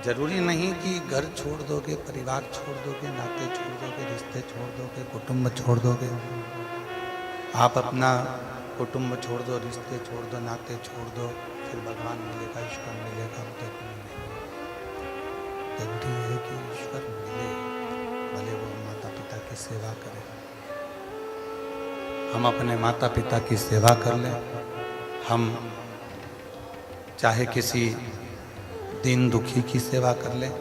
जरूरी नहीं कि घर छोड़ दोगे, परिवार छोड़ दोगे, नाते छोड़ दोगे, रिश्ते छोड़ दोगे, कुटुंब छोड़ दोगे। आप अपना कुटुंब छोड़ दो, रिश्ते छोड़ दो, नाते छोड़ दो, फिर भगवान मिलेगा, ईश्वर मिलेगा, उधर मिलेगा। जरूरी है कि ईश्वर मिले, भले वो माता पिता की सेवा करें। हम अपने माता पिता की सेवा कर लें। हम चाहे किसी दीन दुखी की सेवा कर लें।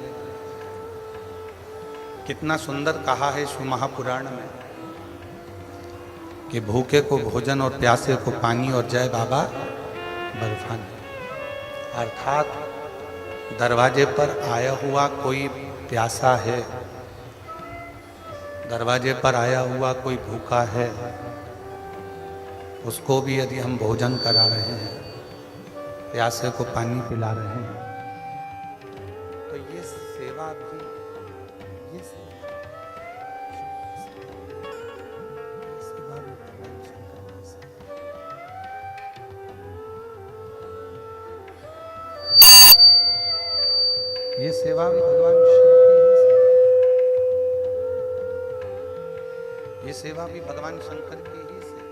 कितना सुंदर कहा है शिव महापुराण में कि भूखे को भोजन और प्यासे को पानी और जय बाबा बर्फानी। अर्थात दरवाजे पर आया हुआ कोई प्यासा है, दरवाजे पर आया हुआ कोई भूखा है, उसको भी यदि हम भोजन करा रहे हैं, प्यासे को पानी पिला रहे हैं, तो ये सेवा भी, ये सेवा भी भगवान शंकर की सेवा। ये सेवा भी भगवान शिव की ही सेवा। ये सेवा भी भगवान शंकर की ही सेवा।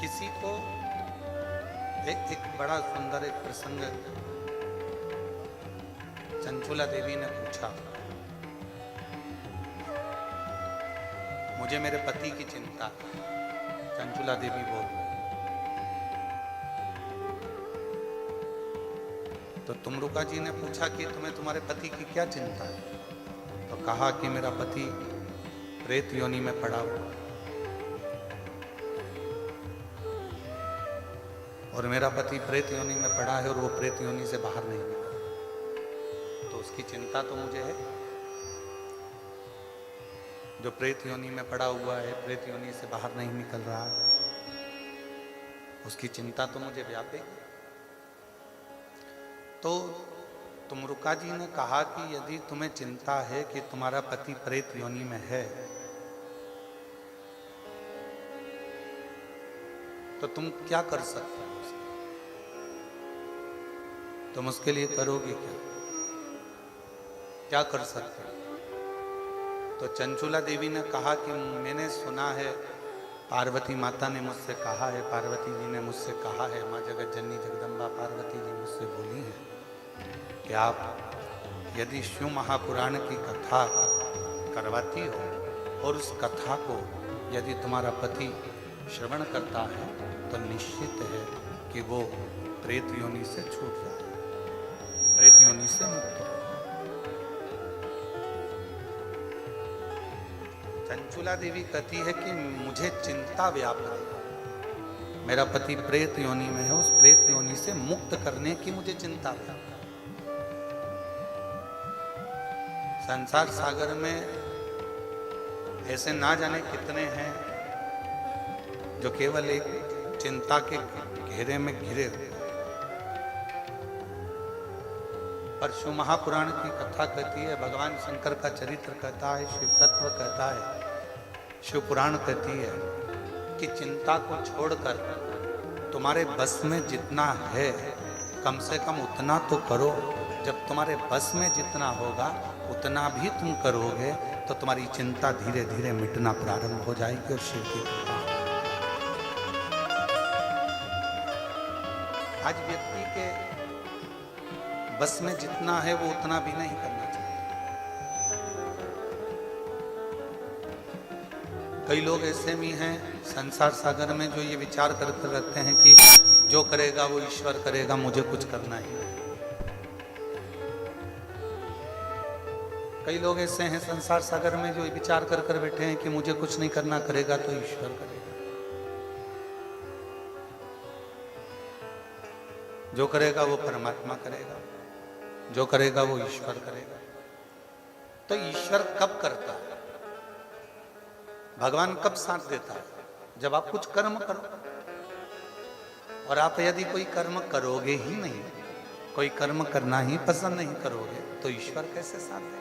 किसी को एक बड़ा सुंदर एक प्रसंग चंचुला देवी ने पूछा, मुझे मेरे पति की चिंता। चंचुला देवी बोल रही, तो तुमरुका जी ने पूछा कि तुम्हें तुम्हारे पति की क्या चिंता है? तो कहा कि मेरा पति प्रेत योनि में पड़ा हुआ और मेरा पति प्रेत योनि में पड़ा है और वो प्रेत योनि से बाहर नहीं निकला, तो उसकी चिंता तो मुझे है। जो प्रेत योनि में पड़ा हुआ है, प्रेत योनि से बाहर नहीं निकल रहा है, उसकी चिंता तो मुझे व्यापेगी। तो तुमरुका जी ने कहा कि यदि तुम्हें चिंता है कि तुम्हारा पति प्रेत योनि में है, तो तुम क्या कर सकते हो? तुम उसके लिए करोगे क्या? क्या कर सकते हो? तो चंचुला देवी ने कहा कि मैंने सुना है, पार्वती माता ने मुझसे कहा है, पार्वती जी ने मुझसे कहा है, माँ जगत जननी जगदम्बा पार्वती जी मुझसे बोली है कि आप यदि शिव महापुराण की कथा करवाती हो और उस कथा को यदि तुम्हारा पति श्रवण करता है, तो निश्चित है कि वो प्रेत योनि से छूट जाए, प्रेत योनि से मुक्त हो। चंचुला देवी कहती है कि मुझे चिंता व्याप है, मेरा पति प्रेत योनि में है, उस प्रेत योनि से मुक्त करने की मुझे चिंता व्याप है। संसार सागर में ऐसे ना जाने कितने हैं जो केवल एक चिंता के घेरे में घिरे हुए। पर शिव महापुराण की कथा कहती है, भगवान शंकर का चरित्र कहता है, शिव तत्व कहता है, शिव पुराण कहती है कि चिंता को छोड़कर तुम्हारे बस में जितना है कम से कम उतना तो करो। जब तुम्हारे बस में जितना होगा उतना भी तुम करोगे तो तुम्हारी चिंता धीरे धीरे मिटना प्रारंभ हो जाएगी और शिव की कृपा। आज व्यक्ति के बस में जितना है वो उतना भी नहीं करना चाहिए। कई लोग ऐसे भी हैं संसार सागर में जो ये विचार करते रहते हैं कि जो करेगा वो ईश्वर करेगा, मुझे कुछ करना ही नहीं। कई लोग ऐसे हैं संसार सागर में जो विचार कर कर बैठे हैं कि मुझे कुछ नहीं करना, करेगा तो ईश्वर करेगा, जो करेगा वो परमात्मा करेगा, जो करेगा वो ईश्वर करेगा। तो ईश्वर कब करता है, भगवान कब साथ देता है? जब आप कुछ कर्म करो। और आप यदि कोई कर्म करोगे ही नहीं, कोई कर्म करना ही पसंद नहीं करोगे, तो ईश्वर कैसे साथ देगा?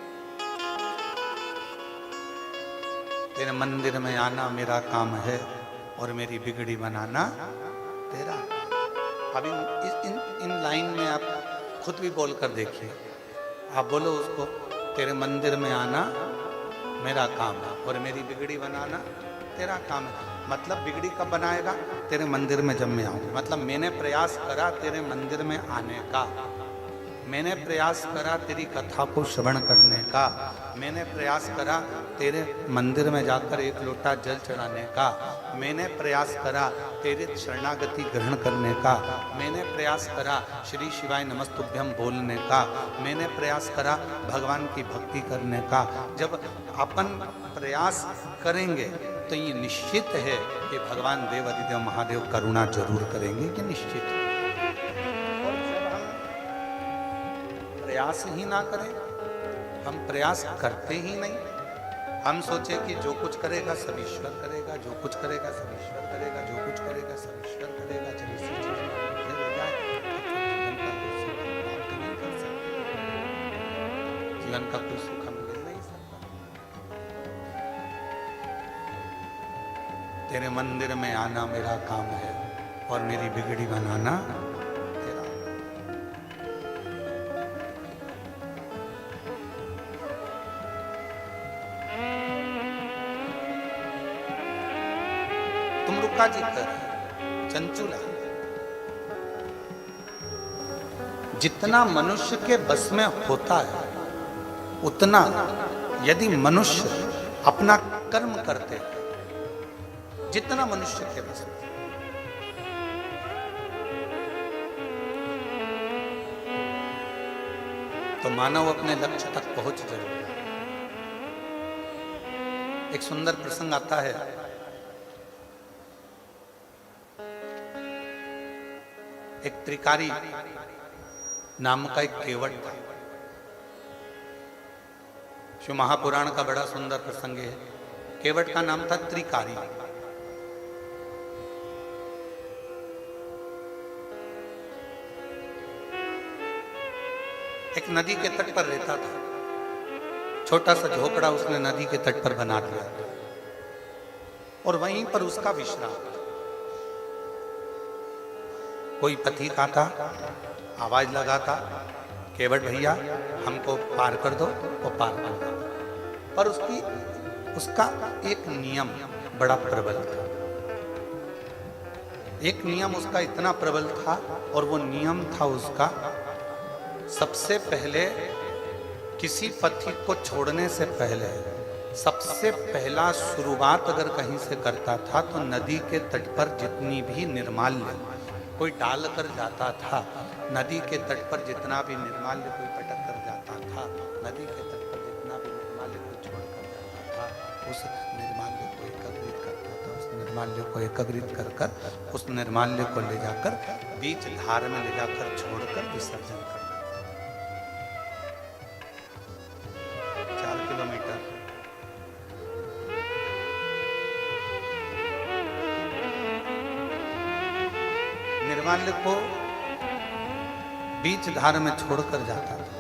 तेरे मंदिर में आना मेरा काम है और मेरी बिगड़ी बनाना तेरा। अभी इन लाइन में आप खुद भी बोल कर देखिए। आप बोलो उसको, तेरे मंदिर में आना मेरा काम है और मेरी बिगड़ी बनाना तेरा काम है। मतलब बिगड़ी कब बनाएगा? तेरे मंदिर में जब मैं आऊँगी। मतलब मैंने प्रयास करा तेरे मंदिर में आने का, मैंने प्रयास करा तेरी कथा को श्रवण करने का, मैंने प्रयास करा तेरे मंदिर में जाकर एक लोटा जल चढ़ाने का, मैंने प्रयास करा तेरे शरणागति ग्रहण करने का, मैंने प्रयास करा श्री शिवाय नमस्तुभ्यम बोलने का, मैंने प्रयास करा भगवान की भक्ति करने का। जब अपन प्रयास करेंगे तो ये निश्चित है कि भगवान देव अधिदेव महादेव करुणा जरूर करेंगे, कि निश्चित है। और जब हम प्रयास ही ना करें, हम प्रयास करते ही नहीं, हम सोचे कि जो कुछ करेगा सब ईश्वर करेगा, जो कुछ करेगा सब ईश्वर करेगा, जो कुछ करेगा सब ईश्वर करेगा, जब इसी चीज में आगे हो जाए तो जीवन का कोई सुख हम ले नहीं सकता। तेरे मंदिर में आना मेरा काम है और मेरी बिगड़ी बनाना तेरा। तुम रुका जी कर चंचुला, जितना मनुष्य के बस में होता है उतना यदि मनुष्य अपना कर्म करते हैं, जितना मनुष्य के बस में, तो मानव अपने लक्ष्य तक पहुंच जरूर। एक सुंदर प्रसंग आता है, एक त्रिकारी नाम का एक केवट था। शिव महापुराण का बड़ा सुंदर प्रसंग है। केवट का नाम था त्रिकारी। एक नदी के तट पर रहता था। छोटा सा झोपड़ा उसने नदी के तट पर बना दिया और वहीं पर उसका विश्राम। कोई पथिक आता, आवाज लगाता, केवट भैया हमको पार कर दो, वो पार कर दो। पर उसका एक नियम बड़ा प्रबल था। एक नियम उसका इतना प्रबल था और वो नियम था उसका, सबसे पहले किसी पथिक को छोड़ने से पहले सबसे पहला शुरुआत अगर कहीं से करता था तो नदी के तट पर जितनी भी निर्माल्य कोई डाल कर जाता था, नदी के तट पर जितना भी निर्माल्य कोई पटक कर जाता था, नदी के तट पर जितना भी निर्माल्य कोई छोड़ कर जाता था, उस निर्माल्य को एकत्रित करता था। उस निर्माल्य को एकत्रित कर कर उस निर्माल्य को ले जाकर बीच धार में ले जाकर छोड़कर विसर्जन कर 4 किलोमीटर। निर्माल्य को बीच धार में छोड़कर जाता था।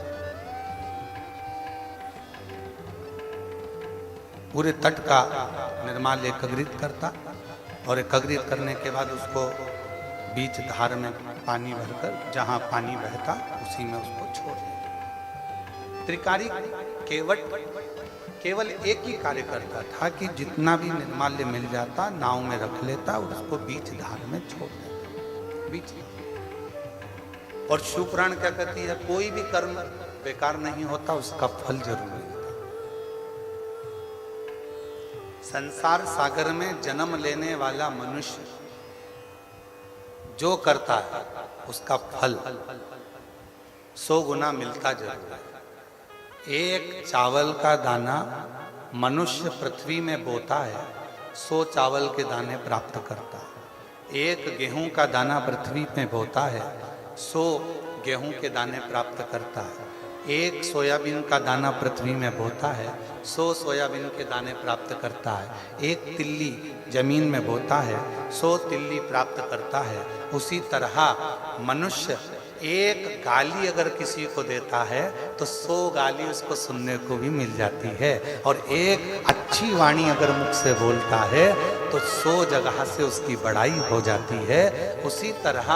पूरे तट का निर्माल्य एकत्रित करता और एकत्रित करने के बाद उसको बीच धार में पानी भरकर जहां पानी बहता उसी में उसको छोड़ देता। त्रिकारी केवट केवल एक ही कार्य करता था कि जितना भी निर्माल्य मिल जाता नाव में रख लेता और उसको बीच धार में छोड़ देता। बीच। और शिव पुराण क्या कहती है, कोई भी कर्म बेकार नहीं होता, उसका फल जरूर मिलता। संसार सागर में जन्म लेने वाला मनुष्य जो करता है उसका फल 100 गुना मिलता जरूर है। एक चावल का दाना मनुष्य पृथ्वी में बोता है, 100 चावल के दाने प्राप्त करता है। एक गेहूं का दाना पृथ्वी में बोता है, 100 गेहूं के दाने प्राप्त करता है। एक सोयाबीन का दाना पृथ्वी में बोता है, 100 सोयाबीन के दाने प्राप्त करता है। एक तिल्ली जमीन में बोता है, 100 तिल्ली प्राप्त करता है। उसी तरह मनुष्य एक गाली अगर किसी को देता है तो 100 गाली उसको सुनने को भी मिल जाती है। और एक अच्छी वाणी अगर मुख से बोलता है तो 100 जगह से उसकी बड़ाई हो जाती है। उसी तरह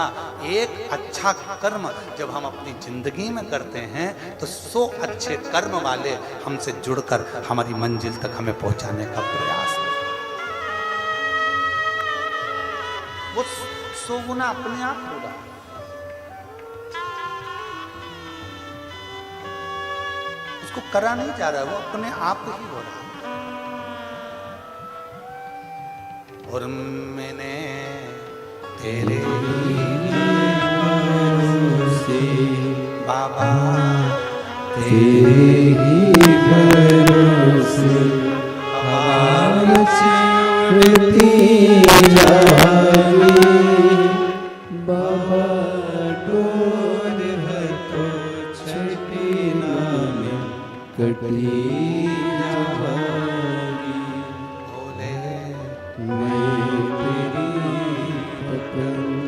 एक अच्छा कर्म जब हम अपनी जिंदगी में करते हैं तो 100 अच्छे कर्म वाले हमसे जुड़कर हमारी मंजिल तक हमें पहुंचाने का प्रयास है। वो 100 गुना अपने आप होगा। उसको करा नहीं जा रहा, वो अपने आप ही हो रहा। और मैंने तेरे भरोसे बाबा, तेरे ही भरोसे हवा चलती जाए, बाबा डोर है तो छठी नाम कटी जाएगी। बोले मैं तेरी पतंग,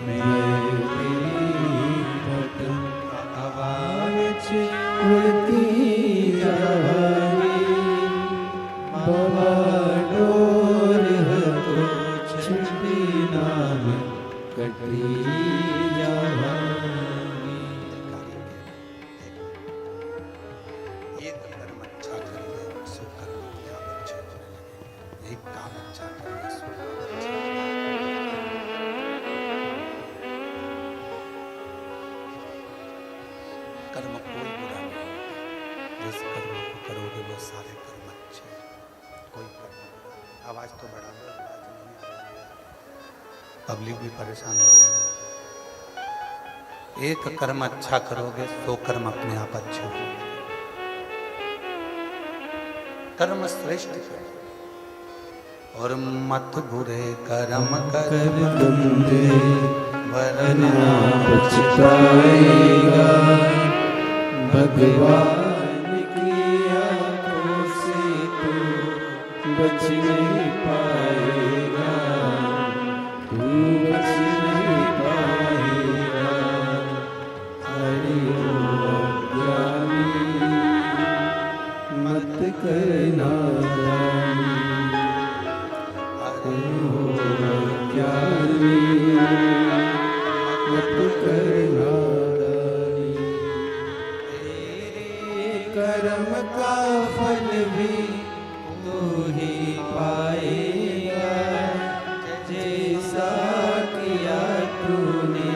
मैं तेरी पतंग हवा उड़ती जाएगी, बाबा डोर है तो छठी नाम कटी जाएगी। एक कर्म अच्छा करिए, सो कर्म अपने आप अच्छे होने लगे। एक काम अच्छा करिए, सो काम अच्छा। कर्म कोई बुरा नहीं होता। जिस कर्म को करोगे वो सारे कर्म अच्छे हैं। कोई कर्म बुरा नहीं। आवाज तो बढ़ा दो, आवाज नहीं आ रही है। पब्लिक भी परेशान हो रही है। एक कर्म अच्छा करोगे तो कर्म अपने आप अच्छे होंगे। कर्म श्रेष्ठ करो और मत बुरे कर्म कर बंदे वरना पछताएगा, भगवान की आंखों से तू बच नहीं पाएगा, तू बच नहीं पाएगा। हरि ओम ज्ञानी मत करना दानी, हरि ओम ज्ञानी मत करना दानी। तेरे कर्म का फल भी तू ही पाएगा, जैसा किया तूने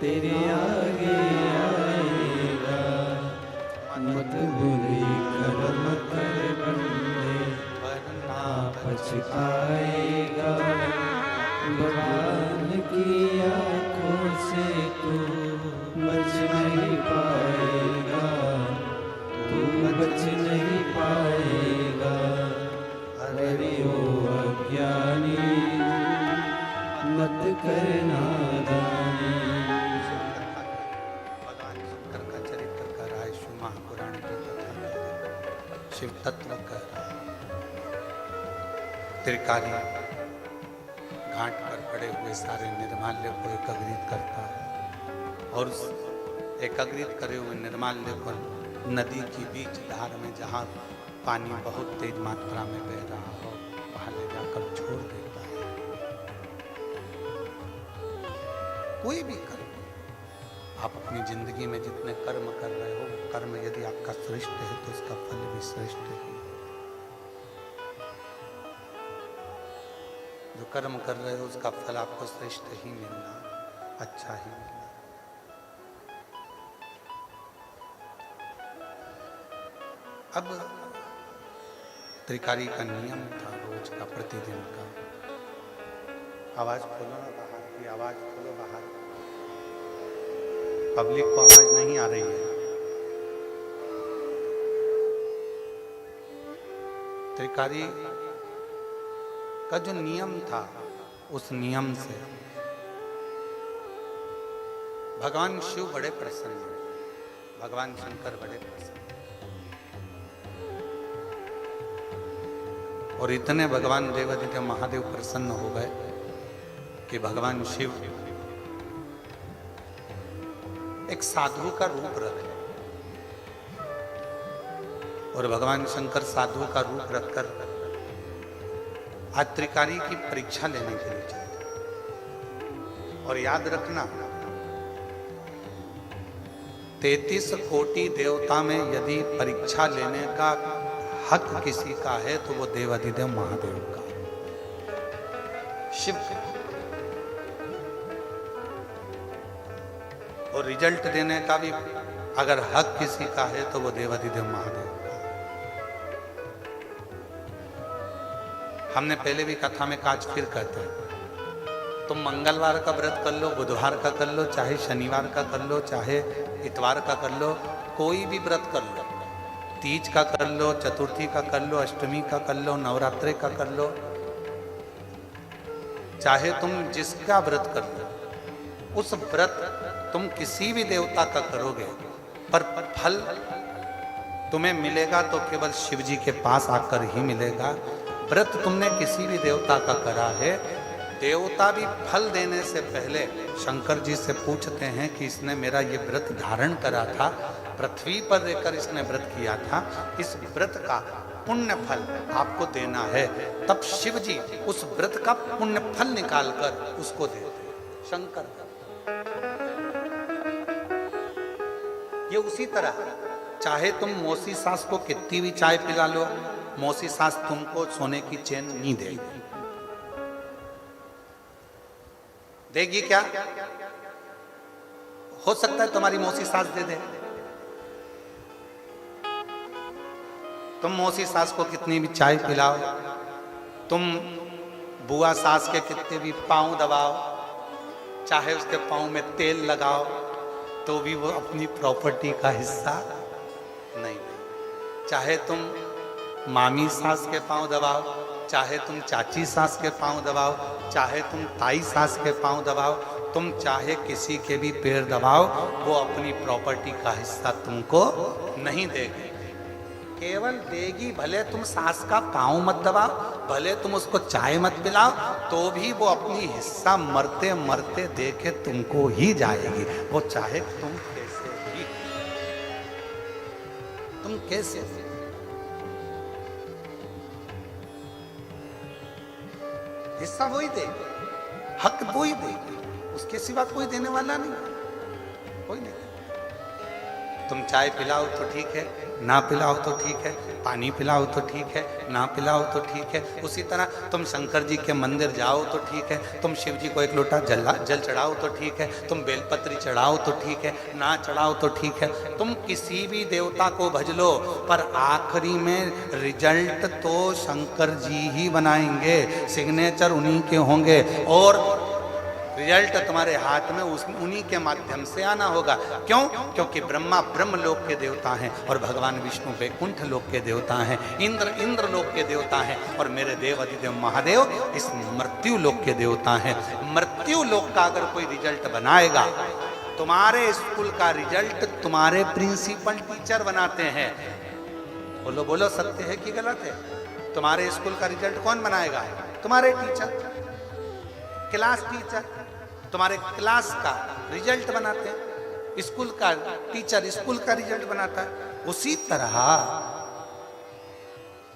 तेरे आगे आएगा। मत बुरे कर्म कर बंदे वरना पछताएगा, भगवान की आंखों से तू बच नहीं पाएगा, तू बच नहीं पाएगा। हरि ओम अज्ञानी मत करना दानी। भगवान शंकर का चरित्र कर रहा है, शिव महापुराण की कथा शिव तत्व कर रहा है। त्रिकाली घाट पर पड़े हुए सारे निर्माल्य को एकत्रित करता है और उस एकत्रित करे हुए निर्माल्य को नदी की बीच धार में जहाँ पानी बहुत तेज मात्रा में बह रहा हो वहां ले जाकर छोड़ देता है। कोई भी कर्म आप अपनी जिंदगी में जितने कर्म कर रहे हो, कर्म यदि आपका श्रेष्ठ है तो उसका फल भी श्रेष्ठ है। जो कर्म कर रहे हो उसका फल आपको श्रेष्ठ ही मिलना, अच्छा ही मिलना। अब त्रिकाली का नियम था रोज का, प्रतिदिन का। आवाज खोलो ना बाहर की, आवाज खोलो बाहर। पब्लिक को आवाज नहीं आ रही है। त्रिकाली का जो नियम था उस नियम से भगवान शिव बड़े प्रसन्न हुए, भगवान शंकर बड़े प्रसन्न और इतने भगवान देवादित्य महादेव प्रसन्न हो गए कि भगवान शिव एक साधु का रूप रखे और भगवान शंकर साधु का रूप रखकर आज त्रिकारी की परीक्षा लेने के लिए चले। और याद रखना, 33 कोटि देवता में यदि परीक्षा लेने का हक किसी का है तो वो देवाधिदेव महादेव का, शिव का। और रिजल्ट देने का भी अगर हक किसी का है तो वो देवाधिदेव महादेव का। हमने पहले भी कथा में काज फिर कहते हैं, तुम मंगलवार का व्रत कर लो, बुधवार का कर लो, चाहे शनिवार का कर लो, चाहे इतवार का कर लो, कोई भी व्रत कर लो, तीज का कर लो, चतुर्थी का कर लो, अष्टमी का कर लो, नवरात्रि का कर लो, चाहे तुम जिसका व्रत कर लो, उस व्रत तुम किसी भी देवता का करोगे पर फल तुम्हें मिलेगा तो केवल शिव जी के पास आकर ही मिलेगा। व्रत तुमने किसी भी देवता का करा है, देवता भी फल देने से पहले शंकर जी से पूछते हैं कि इसने मेरा ये व्रत धारण करा था, पृथ्वी पर रहकर इसने व्रत किया था, इस व्रत का पुण्य फल आपको देना है। तब शिव जी उस व्रत का पुण्य फल निकालकर उसको देते हैं, शंकर का। ये उसी तरह, चाहे तुम मौसी सास को कितनी भी चाय पिला लो, मौसी सास तुमको सोने की चेन नहीं देगी। देगी क्या? हो सकता है तुम्हारी मौसी सास दे दे। तुम मौसी सास को कितनी भी चाय पिलाओ, तुम बुआ सास के कितने भी पांव दबाओ, चाहे उसके पांव में तेल लगाओ, तो भी वो अपनी प्रॉपर्टी का हिस्सा नहीं। चाहे तुम मामी सास के पांव दबाओ, चाहे तुम चाची सास के पांव दबाओ, चाहे तुम ताई सास के पांव दबाओ, तुम चाहे किसी के भी पैर दबाओ, वो अपनी प्रॉपर्टी का हिस्सा तुमको नहीं देगी। केवल देगी, भले तुम सास का पांव मत दबाओ, भले तुम उसको चाय मत पिलाओ, तो भी वो अपनी हिस्सा मरते मरते देके तुमको ही जाएगी। वो चाहे तुम कैसे हिस्सा वही देगी, हक वही देगी, उसके सिवा कोई देने वाला नहीं, कोई नहीं। तुम चाय पिलाओ तो ठीक है, ना पिलाओ तो ठीक है, पानी पिलाओ तो ठीक है, ना पिलाओ तो ठीक है। उसी तरह तुम शंकर जी के मंदिर जाओ तो ठीक है, तुम शिव जी को एक लोटा जल चढ़ाओ तो ठीक है, तुम बेलपत्री चढ़ाओ तो ठीक है, ना चढ़ाओ तो ठीक है। तुम किसी भी देवता को भज लो, पर आखिरी में रिजल्ट तो शंकर जी ही बनाएंगे, सिग्नेचर उन्हीं के होंगे, और रिजल्ट तुम्हारे हाथ में उन्हीं के माध्यम से आना होगा। क्यों? क्योंकि ब्रह्मा ब्रह्म लोक के देवता हैं और भगवान विष्णु वैकुंठ लोक के देवता हैं, इंद्र लोक के देवता हैं, और मेरे देव अधिदेव महादेव इस मृत्यु लोक के देवता हैं। मृत्यु लोक का अगर कोई रिजल्ट बनाएगा, तुम्हारे स्कूल का रिजल्ट तुम्हारे प्रिंसिपल टीचर बनाते हैं। बोलो बोलो, सत्य है कि गलत है? तुम्हारे स्कूल का रिजल्ट कौन बनाएगा? तुम्हारे टीचर, क्लास टीचर तुम्हारे क्लास का रिजल्ट बनाते हैं, स्कूल का टीचर स्कूल का रिजल्ट बनाता है। उसी तरह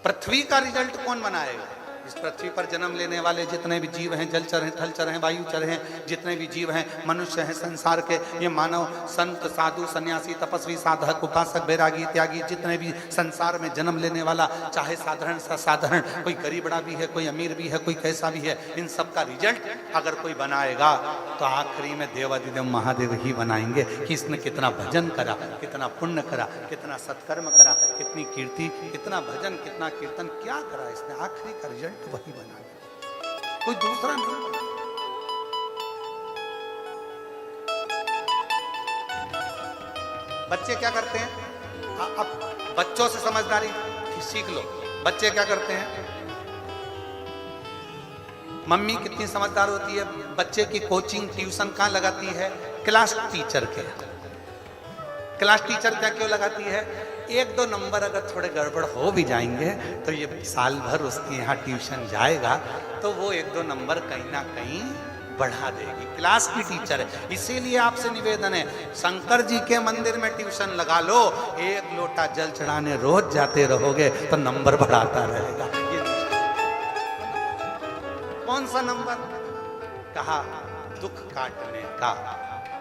पृथ्वी का रिजल्ट कौन बनाएगा? इस पृथ्वी पर जन्म लेने वाले जितने भी जीव हैं, जलचर हैं, थलचर हैं, वायुचर हैं, जितने भी जीव हैं, मनुष्य हैं, संसार के ये मानव, संत, साधु, सन्यासी, तपस्वी, साधक, उपासक, बैरागी, त्यागी, जितने भी संसार में जन्म लेने वाला, चाहे साधारण सा साधारण, कोई गरीबड़ा भी है, कोई अमीर भी है, कोई कैसा भी है, इन सब का रिजल्ट अगर कोई बनाएगा तो आखिरी में देवाधिदेव महादेव ही बनाएंगे कि इसने कितना भजन करा, कितना पुण्य करा, कितना सत्कर्म करा, कितनी कीर्ति, कितना भजन, कितना कीर्तन, क्या करा इसने। आखिरी का रिजल्ट वही बना, कोई दूसरा नहीं। बच्चे क्या करते हैं? अब बच्चों से समझदारी सीख लो। बच्चे क्या करते हैं? मम्मी कितनी समझदार होती है, बच्चे की कोचिंग ट्यूशन कहाँ लगाती है? क्लास टीचर के। क्लास टीचर क्या क्यों लगाती है? एक दो नंबर अगर थोड़े गड़बड़ हो भी जाएंगे तो ये साल भर उसके यहाँ ट्यूशन जाएगा तो वो एक दो नंबर कहीं ना कहीं बढ़ा देगी। क्लास की टीचर है। इसीलिए आपसे निवेदन है, शंकर जी के मंदिर में ट्यूशन लगा लो, एक लोटा जल चढ़ाने रोज जाते रहोगे तो नंबर बढ़ाता रहेगा। ये कौन सा नंबर? कहा दुख काटने का,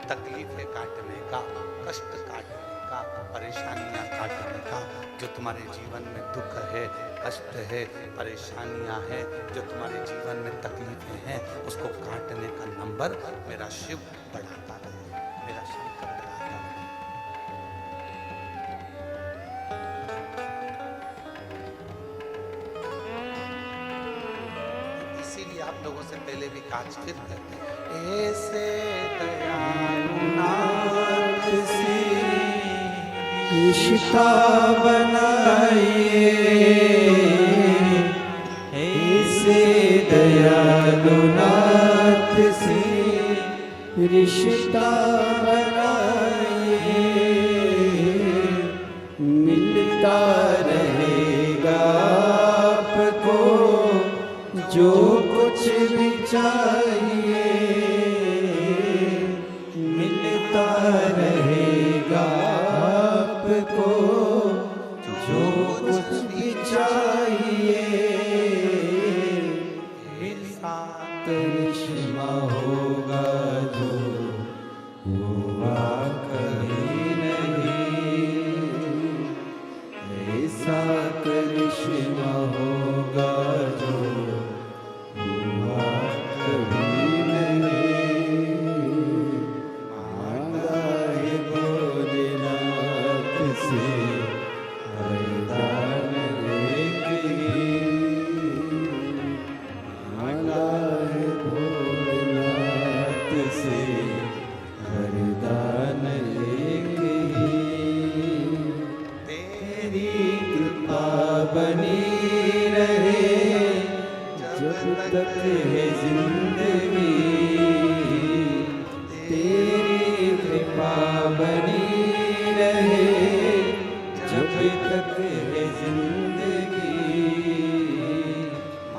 तकलीफें काटने का, कष्ट काटने का, परेशानियां काटने का। जो तुम्हारे जीवन में दुख है, कष्ट है, परेशानियां हैं, जो तुम्हारे जीवन में तकलीफें हैं, उसको काटने का नंबर मेरा शिव बढ़ाता रहे, मेरा शंकर बढ़ाता रहे। इसीलिए आप लोगों से पहले भी काज फिर कहते हैं, ऐसे दयालुनाथ से रिश्ता बनाइए, ऐसे दयालुनाथ से रिश्ता बनाइए, मिलता रहेगा आपको जो कुछ भी चाहिए, मिलता रहेगा आपको जो कुछ भी चाहिए। करिश्मा होगा जो हुआ कभी नहीं, ऐसा करिश्मा होगा जो हुआ कभी नहीं। मांगा है भोलेनाथ से वरदान लेके, मांगा है भोलेनाथ से वरदान लेके, तेरी कृपा बनी रहे जब तक है जिंदगी, तेरी कृपा बनी रहे जब तक है जिंदगी।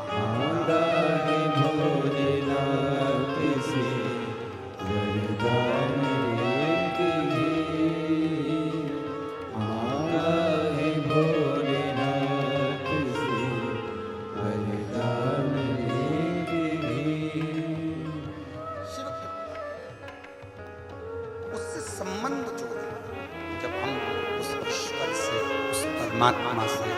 मांगा है भोलेनाथ से वरदान लेके, मांगा है भोलेनाथ से वरदान लेके। शिव के उससे संबंध जोड़े। जब हम उस ईश्वर से, उस परमात्मा से,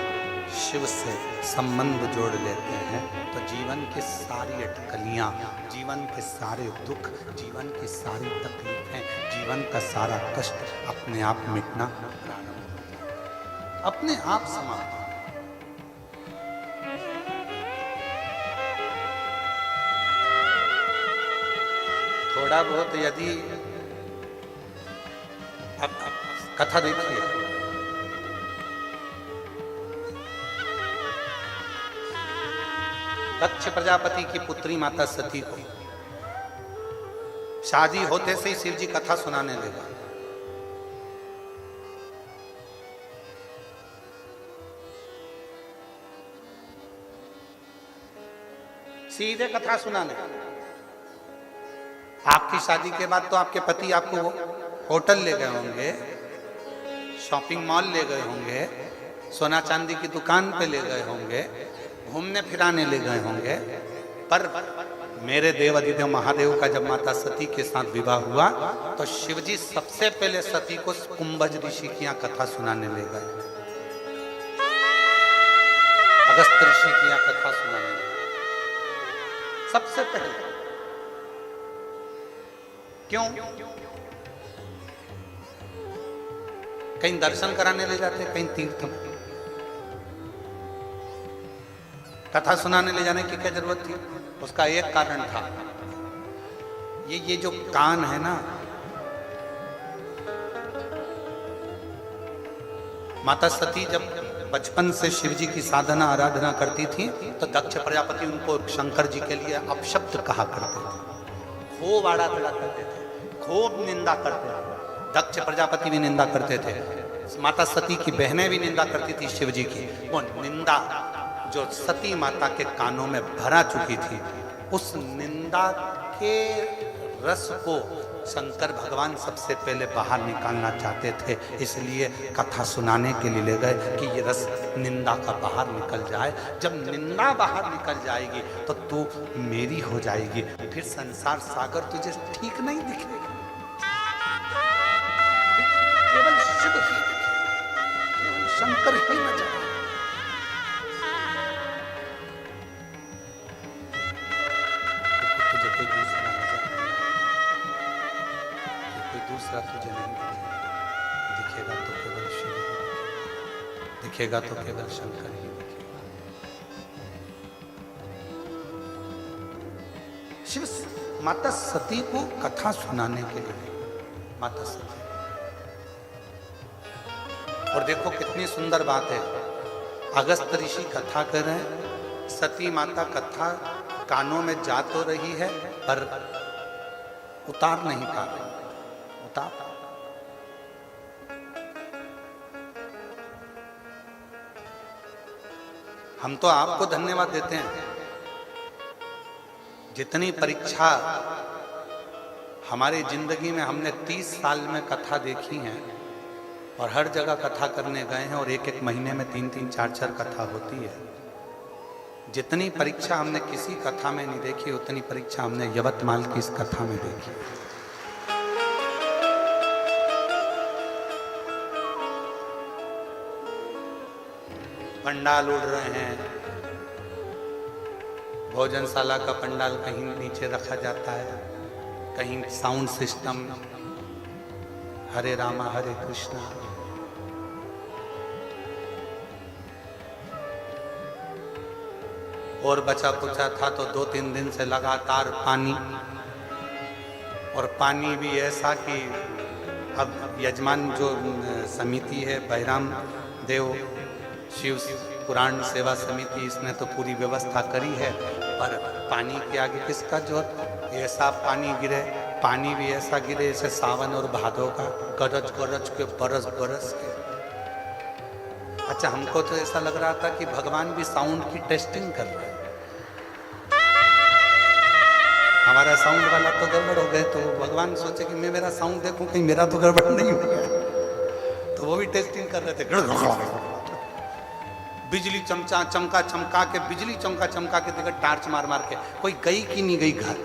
शिव से संबंध जोड़ लेते हैं तो जीवन की सारी अटकलियां, जीवन के सारे दुख, जीवन की सारी तकलीफें, जीवन का सारा कष्ट अपने आप मिटना प्रारंभ होता है, अपने आप समाप्त। थोड़ा बहुत यदि अब कथा देखिए, दक्ष प्रजापति की पुत्री माता सती को शादी होते से ही शिव जी कथा सुनाने लगा। सीधे कथा सुनाने। आपकी शादी के बाद तो आपके पति आपको होटल ले गए होंगे, शॉपिंग मॉल ले गए होंगे, सोना चांदी की दुकान पे ले गए होंगे, घूमने फिराने ले गए होंगे, पर मेरे देव अधिदेव महादेव का जब माता सती के साथ विवाह हुआ तो शिवजी सबसे पहले सती को कुंभज ऋषि की यहाँ कथा सुनाने ले गए, अगस्त ऋषि की यहाँ कथा सुनाने ले गए सबसे पहले। क्यों? कहीं दर्शन कराने ले जाते, कहीं तीर्थ में, कथा सुनाने ले जाने की क्या जरूरत थी? उसका एक कारण था, ये जो कान है ना, माता सती जब बचपन से शिव जी की साधना आराधना करती थी तो दक्ष प्रजापति उनको शंकर जी के लिए अपशब्द कहा करते थे, खूब आड़ा खड़ा करते थे, खूब निंदा करते थे। दक्ष प्रजापति भी निंदा करते थे, माता सती की बहनें भी निंदा करती थी शिव जी की। वो निंदा जो सती माता के कानों में भरा चुकी थी, उस निंदा के रस को शंकर भगवान सबसे पहले बाहर निकालना चाहते थे, इसलिए कथा सुनाने के लिए ले गए कि ये रस निंदा का बाहर निकल जाए। जब निंदा बाहर निकल जाएगी तो तू मेरी हो जाएगी, फिर संसार सागर तुझे ठीक नहीं दिखेगा, केवल शिव ही दिखेगा, शंकर ही नजर आएगा। तुझे कोई दूसरा नजर कोई दूसरा तुझे नहीं दिखेगा, तो केवल शिव ही दिखेगा, तो केवल शंकर ही दिखेगा। शिव माता सती को कथा सुनाने के लिए, माता सती, और देखो कितनी सुंदर बात है, अगस्त ऋषि कथा कर रहे हैं, सती माता कथा कानों में जा तो रही है पर उतार नहीं पा रही, उतार। हम तो आपको धन्यवाद देते हैं, जितनी परीक्षा हमारी जिंदगी में हमने 30 साल में कथा देखी है और हर जगह कथा करने गए हैं, और एक एक महीने में 3-3, 4-4 कथा होती है। जितनी परीक्षा हमने किसी कथा में नहीं देखी, उतनी परीक्षा हमने यवतमाल की इस कथा में देखी। पंडाल उड़ रहे हैं, भोजनशाला का पंडाल कहीं नीचे रखा जाता है, कहीं साउंड सिस्टम हरे रामा हरे कृष्णा, और बचा कुचा था तो 2-3 दिन से लगातार पानी, और पानी भी ऐसा कि अब यजमान जो समिति है बहिराम देव शिव पुराण सेवा समिति, इसने तो पूरी व्यवस्था करी है, पर पानी के आगे किसका जोर। ऐसा पानी गिरे, पानी भी ऐसा गिरे जैसे सावन और भादों का, गरज गरज के बरस बरस के। अच्छा, हमको तो ऐसा लग रहा था कि भगवान भी साउंड की टेस्टिंग कर रहे हैं, हमारा साउंड वाला तो गड़बड़ हो गए, तो भगवान सोचे कि मैं मेरा साउंड देखूं कहीं मेरा तो गड़बड़ नहीं हो गया, तो वो भी टेस्टिंग कर रहे थे। बिजली चमचा चमका चमका के, बिजली चमका चमका के देखा, टार्च मार मार के कोई गई कि नहीं गई घर।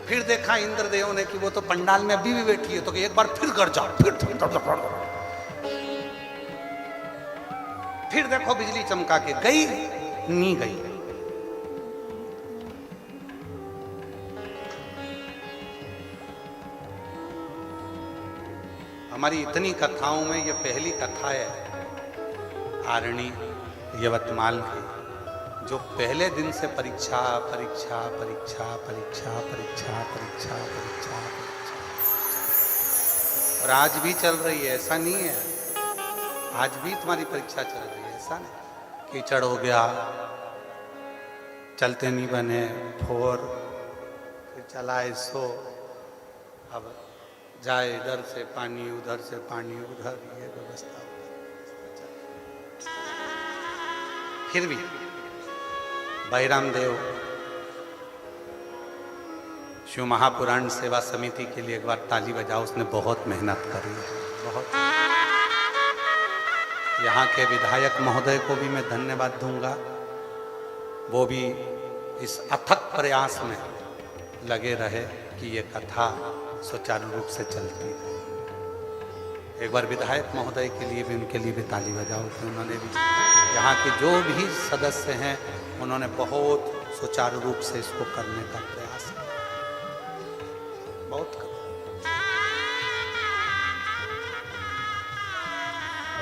फिर देखा इंद्रदेव ने कि वो तो पंडाल में अभी भी बैठी है, तो कि एक बार फिर कर जाओ, फिर देखो बिजली चमका के, गई नहीं गई। हमारी इतनी कथाओं में ये पहली कथा है आरणी यवतमाल की, जो पहले दिन से परीक्षा परीक्षा परीक्षा परीक्षा परीक्षा परीक्षा परीक्षा परीक्षा, और आज भी चल रही है, ऐसा नहीं है, आज भी तुम्हारी परीक्षा चल रही है, ऐसा नहीं। कीचड़ हो गया, चलते नहीं बने, फोर, फिर चला सो, अब जाए इधर से पानी उधर से पानी उधर, ये व्यवस्था। फिर भी बहिराम देव शिव महापुराण सेवा समिति के लिए एक बार ताली बजाओ, उसने बहुत मेहनत करी, बहुत। यहाँ के विधायक महोदय को भी मैं धन्यवाद दूंगा, वो भी इस अथक प्रयास में लगे रहे कि ये कथा सुचारू रूप से चलती है। एक बार विधायक महोदय के लिए भी, उनके लिए भी ताली बजाओ कि उन्होंने भी, यहाँ के जो भी सदस्य हैं, उन्होंने बहुत सुचारू रूप से इसको करने का प्रयास किया, बहुत कर।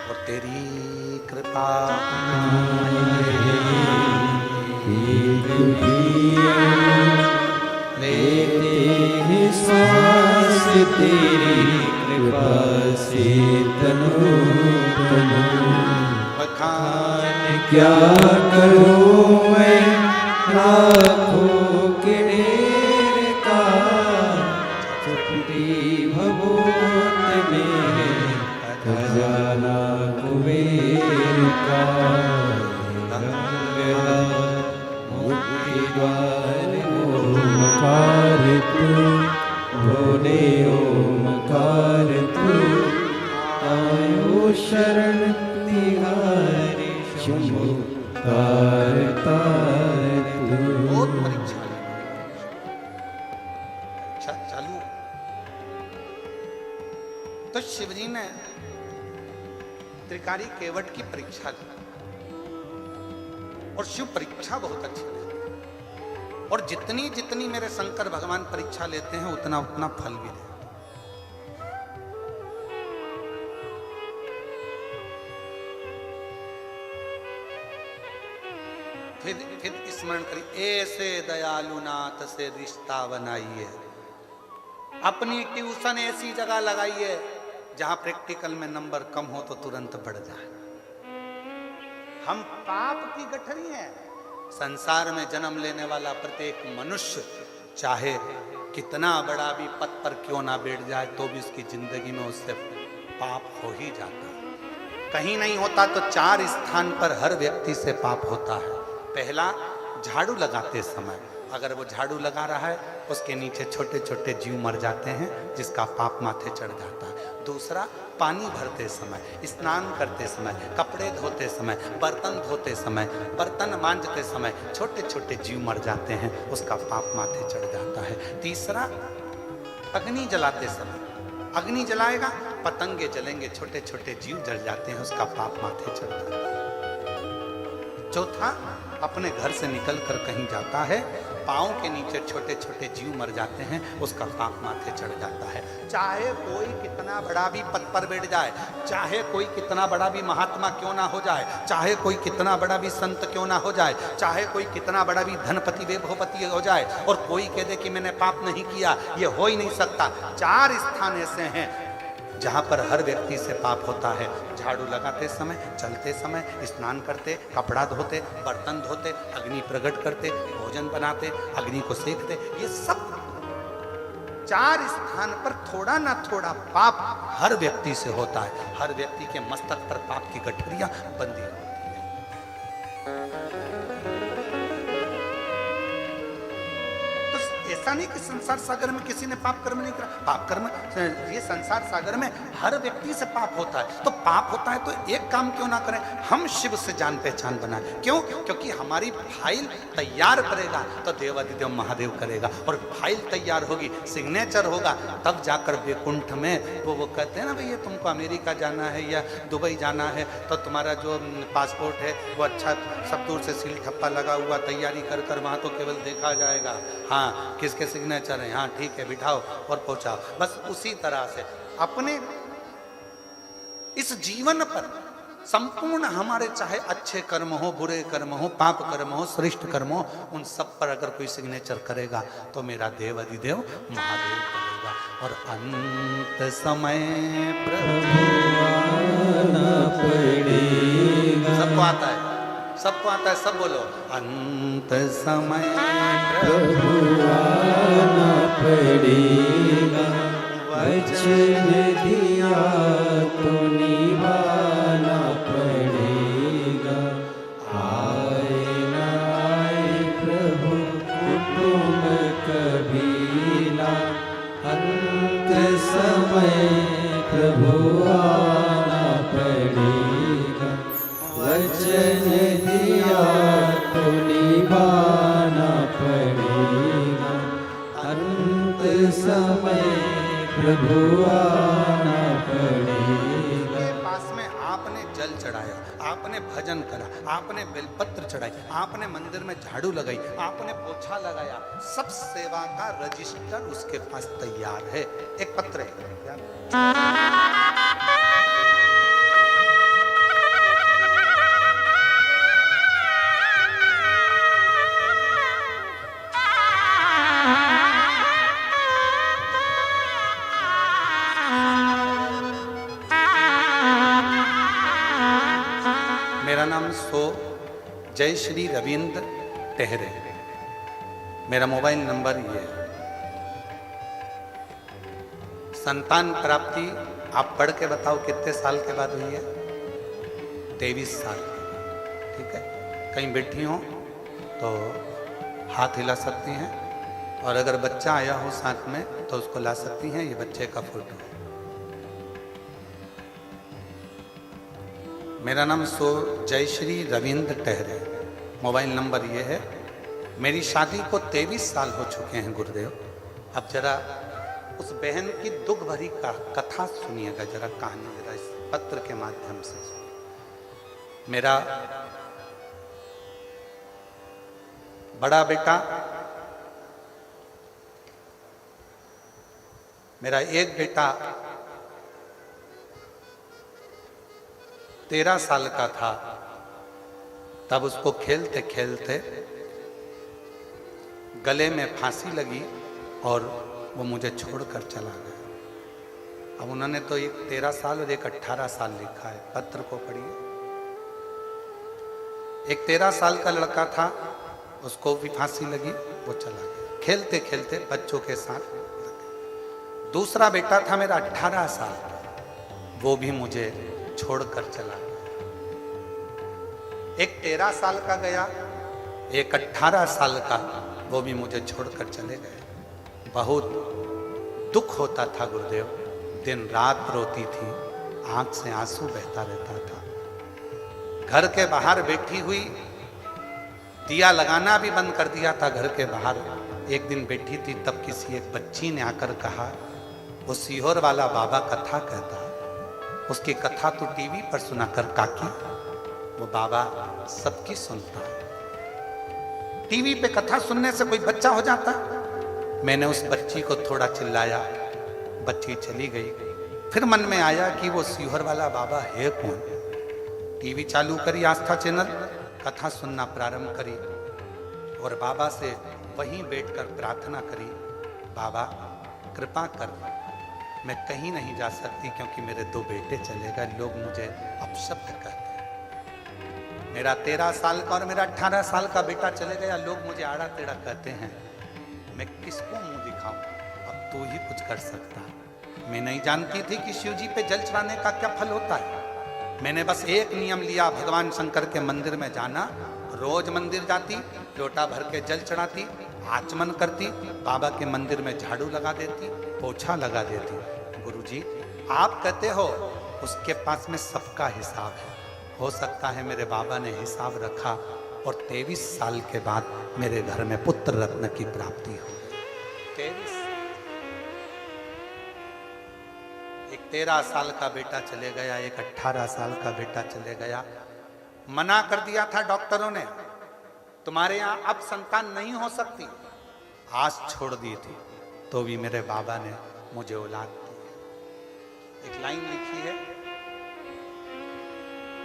और तेरी कृपा लेते हैं सांस तेरी कृपा से, तनु तनु बखान क्या करूं मैं, लाखों के ढेर का, चपटी भभूत में खजाना कुबेर का, मुक्ति द्वार ओंकार त्रिकाली केवट की परीक्षा ली और शिव परीक्षा बहुत अच्छी लेते हैं, और जितनी जितनी मेरे शंकर भगवान परीक्षा लेते हैं उतना उतना फल भी देते हैं। फिर स्मरण करिए, ऐसे दयालु नाथ से रिश्ता बनाइए, अपनी ट्यूशन ऐसी जगह लगाइए जहां प्रैक्टिकल में नंबर कम हो तो तुरंत बढ़ जाए। हम पाप की गठरी हैं। संसार में जन्म लेने वाला प्रत्येक मनुष्य चाहे कितना बड़ा भी पद पर क्यों ना बैठ जाए तो भी उसकी जिंदगी में उससे पाप हो ही जाता है। कहीं नहीं होता तो 4 स्थान पर हर व्यक्ति से पाप होता है। पहला, झाड़ू लगाते समय, अगर वो झाड़ू लगा रहा है उसके नीचे छोटे छोटे जीव मर जाते हैं जिसका पाप माथे चढ़ जाता है। दूसरा, पानी भरते समय, स्नान करते समय, कपड़े धोते समय, बर्तन धोते समय, बर्तन मांजते समय छोटे छोटे जीव मर जाते हैं, उसका पाप माथे चढ़ जाता है। तीसरा, अग्नि जलाते समय, अग्नि जलाएगा पतंगे जलेंगे, छोटे छोटे जीव जल जाते हैं, उसका पाप माथे चढ़ जाता है। चौथा, अपने घर से निकलकर कहीं जाता है, पाँव के नीचे छोटे छोटे जीव मर जाते हैं, उसका पाप माथे चढ़ जाता है। चाहे कोई कितना बड़ा भी पद पर बैठ जाए, चाहे कोई कितना बड़ा भी महात्मा क्यों ना हो जाए, चाहे कोई कितना बड़ा भी संत क्यों ना हो जाए, चाहे कोई कितना बड़ा भी धनपति वैभवपति हो जाए और कोई कह दे कि मैंने पाप नहीं किया, ये हो ही नहीं सकता। 4 स्थान ऐसे हैं जहाँ पर हर व्यक्ति से पाप होता है। झाड़ू लगाते समय, चलते समय, स्नान करते, कपड़ा धोते, बर्तन धोते, अग्नि प्रकट करते, भोजन बनाते, अग्नि को सेकते, ये सब 4 स्थान पर थोड़ा ना थोड़ा पाप हर व्यक्ति से होता है। हर व्यक्ति के मस्तक पर पाप की गठरियां बंधी होती है। ऐसा नहीं कि संसार सागर में किसी ने पाप कर्म नहीं करा, पाप कर्म, ये संसार सागर में हर व्यक्ति से पाप होता है। तो पाप होता है तो एक काम क्यों ना करें, हम शिव से जान पहचान बनाएं। क्यों? क्योंकि हमारी फाइल तैयार करेगा तो देवाधिदेव महादेव करेगा, और फाइल तैयार होगी, सिग्नेचर होगा, तब जाकर वैकुंठ में वो कहते हैं ना, भैया तुमको अमेरिका जाना है या दुबई जाना है तो तुम्हारा जो पासपोर्ट है वो अच्छा सब दूर से सील ठप्पा लगा हुआ तैयारी कर कर वहाँ तो केवल देखा जाएगा, हाँ किसके सिग्नेचर है, हाँ ठीक है बिठाओ और पहुंचाओ। बस उसी तरह से अपने इस जीवन पर संपूर्ण हमारे चाहे अच्छे कर्म हो, बुरे कर्म हो, पाप कर्म हो, श्रेष्ठ कर्म हो, उन सब पर अगर कोई सिग्नेचर करेगा तो मेरा देव अधिदेव महादेव करेगा। और अंत समय प्रभु आना पड़ेगा। सबको आता है, सबको आता है, सब बोलो। अंत समय प्रभु आना पड़ेगा, वचन दिया तो निभाना पड़ेगा। आए न आए प्रभु कुटुंब कबीला, अंत समय प्रभु आना पड़ेगा। वचन दिया तो निभाना पड़ेगा, अंत समय प्रभु आना पड़ेगा। पास में आपने जल चढ़ाया, आपने भजन करा, आपने बेलपत्र चढ़ाई, आपने मंदिर में झाड़ू लगाई, आपने पोछा लगाया, सब सेवा का रजिस्टर उसके पास तैयार है। एक पत्र है, मेरा नाम जय श्री रविंद्र टेहरे, मेरा मोबाइल नंबर ये है। संतान प्राप्ति आप पढ़ के बताओ कितने साल के बाद हुई है? 23 साल की। ठीक है, कहीं बैठी हो तो हाथ हिला सकती हैं, और अगर बच्चा आया हो साथ में तो उसको ला सकती हैं। ये बच्चे का फोटो है। मेरा नाम जय श्री रविंद्र टेहरे, मोबाइल नंबर ये है। मेरी शादी को 23 साल हो चुके हैं गुरुदेव। अब जरा उस बहन की दुख भरी कथा सुनिएगा, जरा कहानी जरा इस पत्र के माध्यम से। मेरा बड़ा बेटा, मेरा एक बेटा 13 साल का था, तब उसको खेलते खेलते गले में फांसी लगी और वो मुझे छोड़कर चला गया। अब उन्होंने तो एक 13 साल और एक 18 साल लिखा है, पत्र को पढ़िए। एक 13 साल का लड़का था, उसको भी फांसी लगी, वो चला गया खेलते खेलते बच्चों के साथ। दूसरा बेटा था मेरा 18 साल का, वो भी मुझे छोड़कर चला गया। एक 13 साल का गया, एक 18 साल का, वो भी मुझे छोड़कर चले गए। बहुत दुख होता था गुरुदेव, दिन रात रोती थी, आंख से आंसू बहता रहता था। घर के बाहर बैठी हुई, दिया लगाना भी बंद कर दिया था घर के बाहर। एक दिन बैठी थी, तब किसी एक बच्ची ने आकर कहा, वो सीहोर वाला बाबा कथा कहता है, उसकी कथा तो टीवी पर सुना कर काकी, वो बाबा सबकी सुनता है। टीवी पे कथा सुनने से कोई बच्चा हो जाता? मैंने उस बच्ची को थोड़ा चिल्लाया, बच्ची चली गई। फिर मन में आया कि वो सीहोर वाला बाबा है कौन। टीवी चालू करी, आस्था चैनल, कथा सुनना प्रारंभ करी और बाबा से वहीं बैठकर प्रार्थना करी, बाबा कृपा कर, मैं कहीं नहीं जा सकती क्योंकि मेरे 2 बेटे चले गए, लोग मुझे अपशब्द कहते हैं। मेरा 13 साल का और मेरा 18 साल का बेटा चले गया, लोग मुझे आड़ा टेढ़ा कहते हैं, मैं किसको मुंह दिखाऊं? अब तू ही कुछ कर सकता है। मैं नहीं जानती थी कि शिव जी पे जल चढ़ाने का क्या फल होता है। मैंने बस एक नियम लिया, भगवान शंकर के मंदिर में जाना, रोज मंदिर जाती, लोटा भर के जल चढ़ाती, आचमन करती, बाबा के मंदिर में झाड़ू लगा देती, पोछा लगा देती। गुरुजी आप कहते हो उसके पास में सबका हिसाब है, हो सकता है मेरे बाबा ने हिसाब रखा और 23 साल के बाद मेरे घर में पुत्र रत्न की प्राप्ति हो गई। 23। एक 13 साल का बेटा चले गया, एक 18 साल का बेटा चले गया। मना कर दिया था डॉक्टरों ने, तुम्हारे यहां अब संतान नहीं हो सकती, आस छोड़ दी थी, तो भी मेरे बाबा ने मुझे औलाद दी। एक लाइन लिखी है,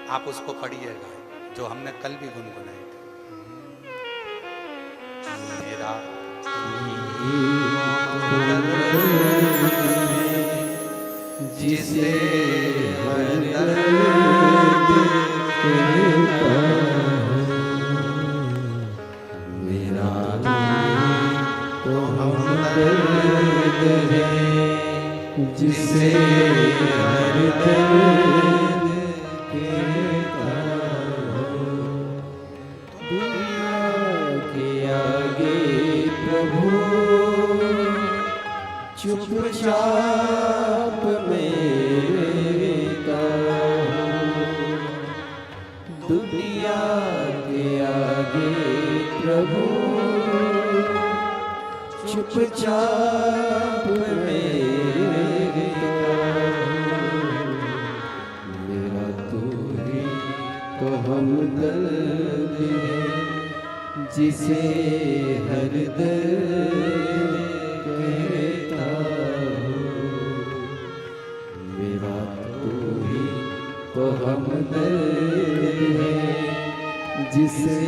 आप उसको पढ़िएगा, जो हमने कल भी गुनगुनाई थी। मेरा जिसे हर दर्द कहता मेरा तो हमदर्द है, जिसे हर दर्द कहता दुनिया के आगे प्रभु चुपचाप मेरा दुनिया के आगे प्रभु चुपचाप मेरा तू ही तो हमदर्द है, जिसे हर दर्द कहता हूँ। मेरा तू ही तो हमदर्द है, जिसे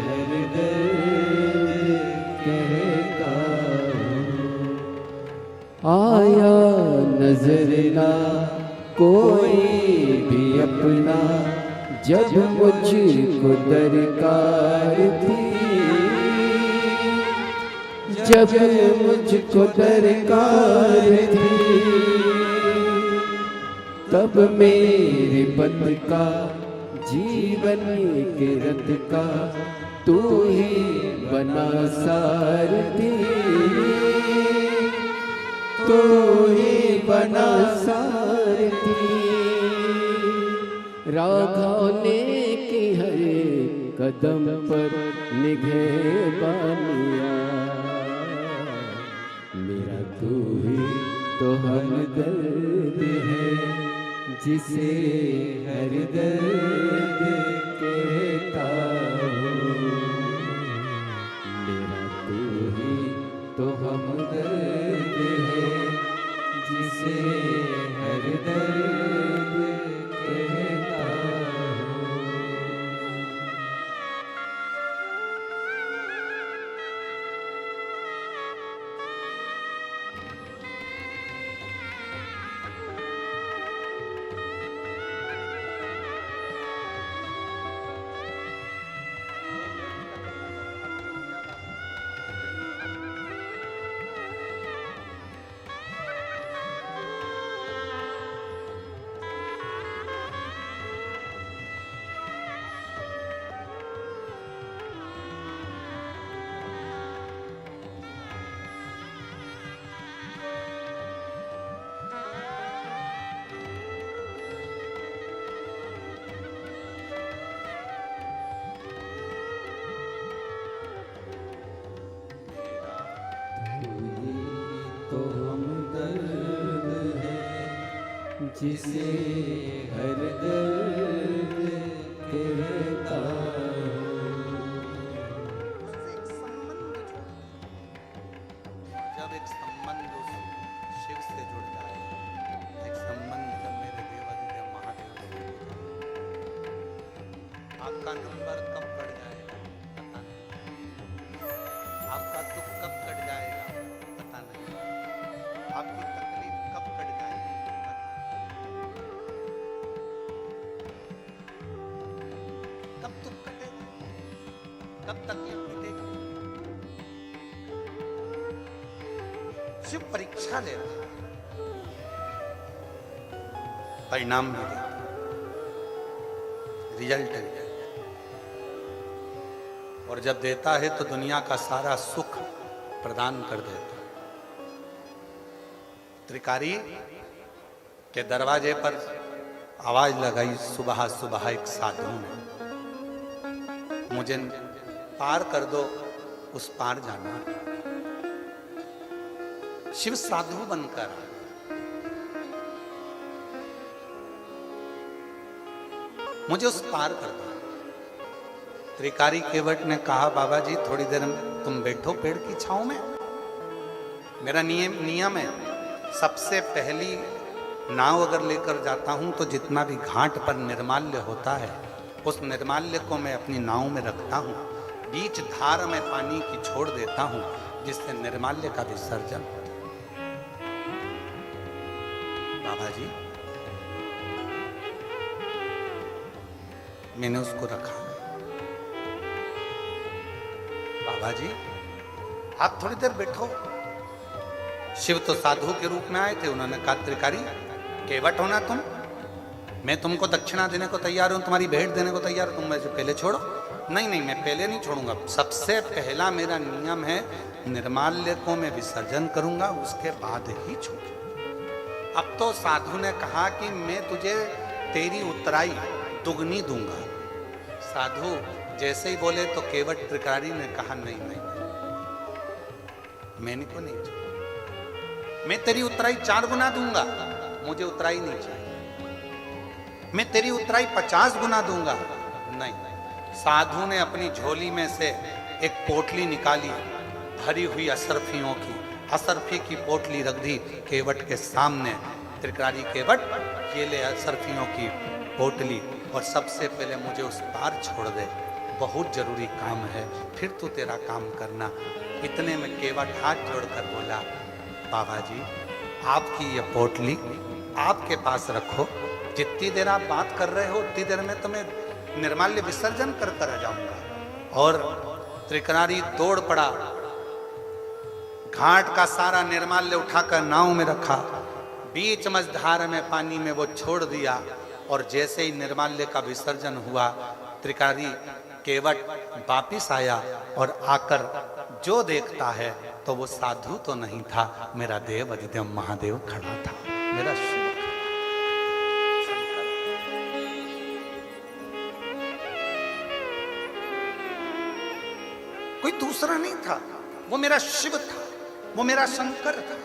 हर दर्द कहता हूँ। आया नजर ना कोई भी अपना, जब मुझको दरकार थी, जब मुझको दरकार थी, तब मेरे पद का जीवन के रथ का तू ही बना सारथी, तू ही बना सारथी। राघव ने की हर कदम पर निगहबानिया, मेरा तू ही तो हमदर्द है, जिसे हर दर्द कहता हूँ, मेरा तू ही तो हमदर्द है, जिसे हर दर्द कहता हूँ। तो हमदर्द है, जिसे हर दर्द कहता हूँ। जब एक संबंध उस शिव से जुड़ जाए, एक संबंध जब मेरे देवादिदेव महादेव से जुड़ जाए, आपका नंबर कब बढ़ जाएगा पता नहीं, आपका दुख कब कट जाएगा पता नहीं, आपकी तकलीफ कब कट जाएगी पता नहीं, कब दुख कटेगा, कब तकलीफ मिटेगी। शिव परीक्षा ले रहा है, परिणाम भी देता है, रिजल्ट भी देता है। और जब देता है तो दुनिया का सारा सुख प्रदान कर देता है। त्रिकारी के दरवाजे पर आवाज लगाई सुबह सुबह एक साधु ने, मुझे पार कर दो, उस पार जाना। शिव साधु बनकर मुझे उस पार कर दो। त्रिकारी केवट ने कहा, बाबा जी थोड़ी देर तुम बैठो पेड़ की छांव में, मेरा नियम है, सबसे पहली नाव अगर लेकर जाता हूं तो जितना भी घाट पर निर्माल्य होता है उस निर्माल्य को मैं अपनी नाव में रखता हूं, बीच धार में पानी की छोड़ देता हूं, जिससे निर्माल्य का विसर्जन होता है। बाबा जी मैंने उसको रखा। बाबा जी आप थोड़ी देर बैठो। शिव तो साधु के रूप में आए थे, उन्होंने कहा त्रिकारी केवट होना तुम, मैं तुमको दक्षिणा देने को तैयार हूं, तुम्हारी भेंट देने को तैयार हूं, तुम मुझे पहले छोड़ो। नहीं नहीं, मैं पहले नहीं छोड़ूंगा, सबसे पहला मेरा नियम है निर्माल्य को मैं विसर्जन करूंगा, उसके बाद ही छोड़ूंगा। अब तो साधु ने कहा कि मैं तुझे तेरी उतराई दुगनी दूंगा। साधु जैसे ही बोले तो केवट त्रिकारी ने कहा नहीं नहीं, मैंने को नहीं चाहिए, मैं तेरी उतराई 4 गुना दूंगा, मुझे उतराई नहीं चाहिए। मैं तेरी उतराई 50 गुना दूंगा, नहीं। साधु ने अपनी झोली में से एक पोटली निकाली, भरी हुई असरफियों की, असरफी की पोटली रख दी केवट के सामने। त्रिकारी केवट ये ले असरफियों की पोटली, और सबसे पहले मुझे उस पार छोड़ दे, बहुत जरूरी काम है, फिर तू तेरा काम करना। इतने में केवट हाथ जोड़कर बोला, बाबा जी आपकी ये पोटली आपके पास रखो, जितनी देर आप बात कर रहे हो उतनी देर में तो मैं निर्माल्य विसर्जन कर कर जाऊंगा। और त्रिकारी दौड़ पड़ा, घाट का सारा निर्माल्य उठाकर नाव में रखा, बीच मझधार में पानी में वो छोड़ दिया। और जैसे ही निर्माल्य का विसर्जन हुआ, त्रिकारी केवट वापिस आया और आकर जो देखता है तो वो साधु तो नहीं था, मेरा देव अधिदेव महादेव खड़ा था, मेरा शिव शंकर। कोई दूसरा नहीं था, वो मेरा शिव था, वो मेरा शंकर था।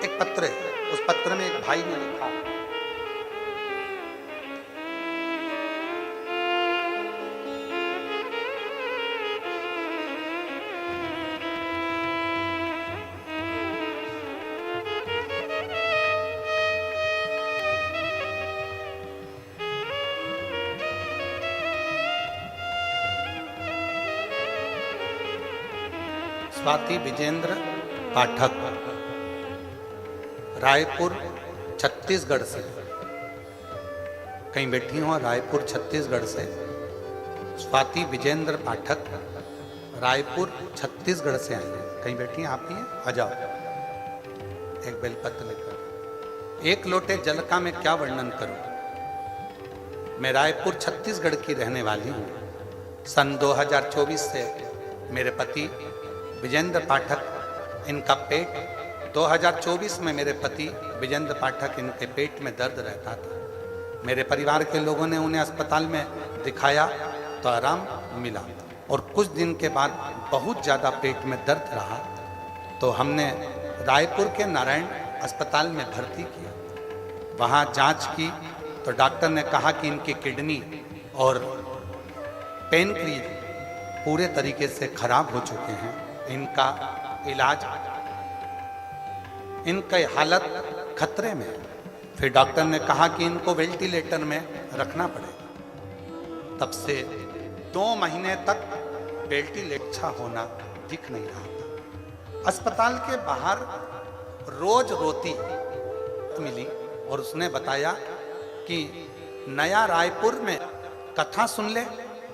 एक पत्र है, उस पत्र में एक भाई ने लिखा, स्वाति विजेंद्र पाठक, रायपुर छत्तीसगढ़ से, कहीं बैठी हो, रायपुर छत्तीसगढ़ से स्वाति विजेंद्र पाठक रायपुर छत्तीसगढ़ से आई है। कहीं बैठी हैं आप ही हैं? आ जाओ। एक बेलपत्र लेकर, एक लोटे जल का मैं क्या वर्णन करूं। मैं रायपुर छत्तीसगढ़ की रहने वाली हूं। सन 2024 से मेरे पति विजेंद्र पाठक, इनका पेट 2024 में मेरे पति विजेंद्र पाठक, इनके पेट में दर्द रहता था। मेरे परिवार के लोगों ने उन्हें अस्पताल में दिखाया तो आराम मिला, और कुछ दिन के बाद बहुत ज़्यादा पेट में दर्द रहा तो हमने रायपुर के नारायण अस्पताल में भर्ती किया। वहाँ जांच की तो डॉक्टर ने कहा कि इनकी किडनी और पेनक्रियाज पूरे तरीके से खराब हो चुके हैं। इनका इलाज, इनकी हालत खतरे में है। फिर डॉक्टर ने कहा कि इनको वेंटिलेटर में रखना पड़ेगा। तब से 2 महीने तक वेंटिलेटर होना दिख नहीं रहा था। अस्पताल के बाहर रोज रोती मिली और उसने बताया कि नया रायपुर में कथा सुन ले,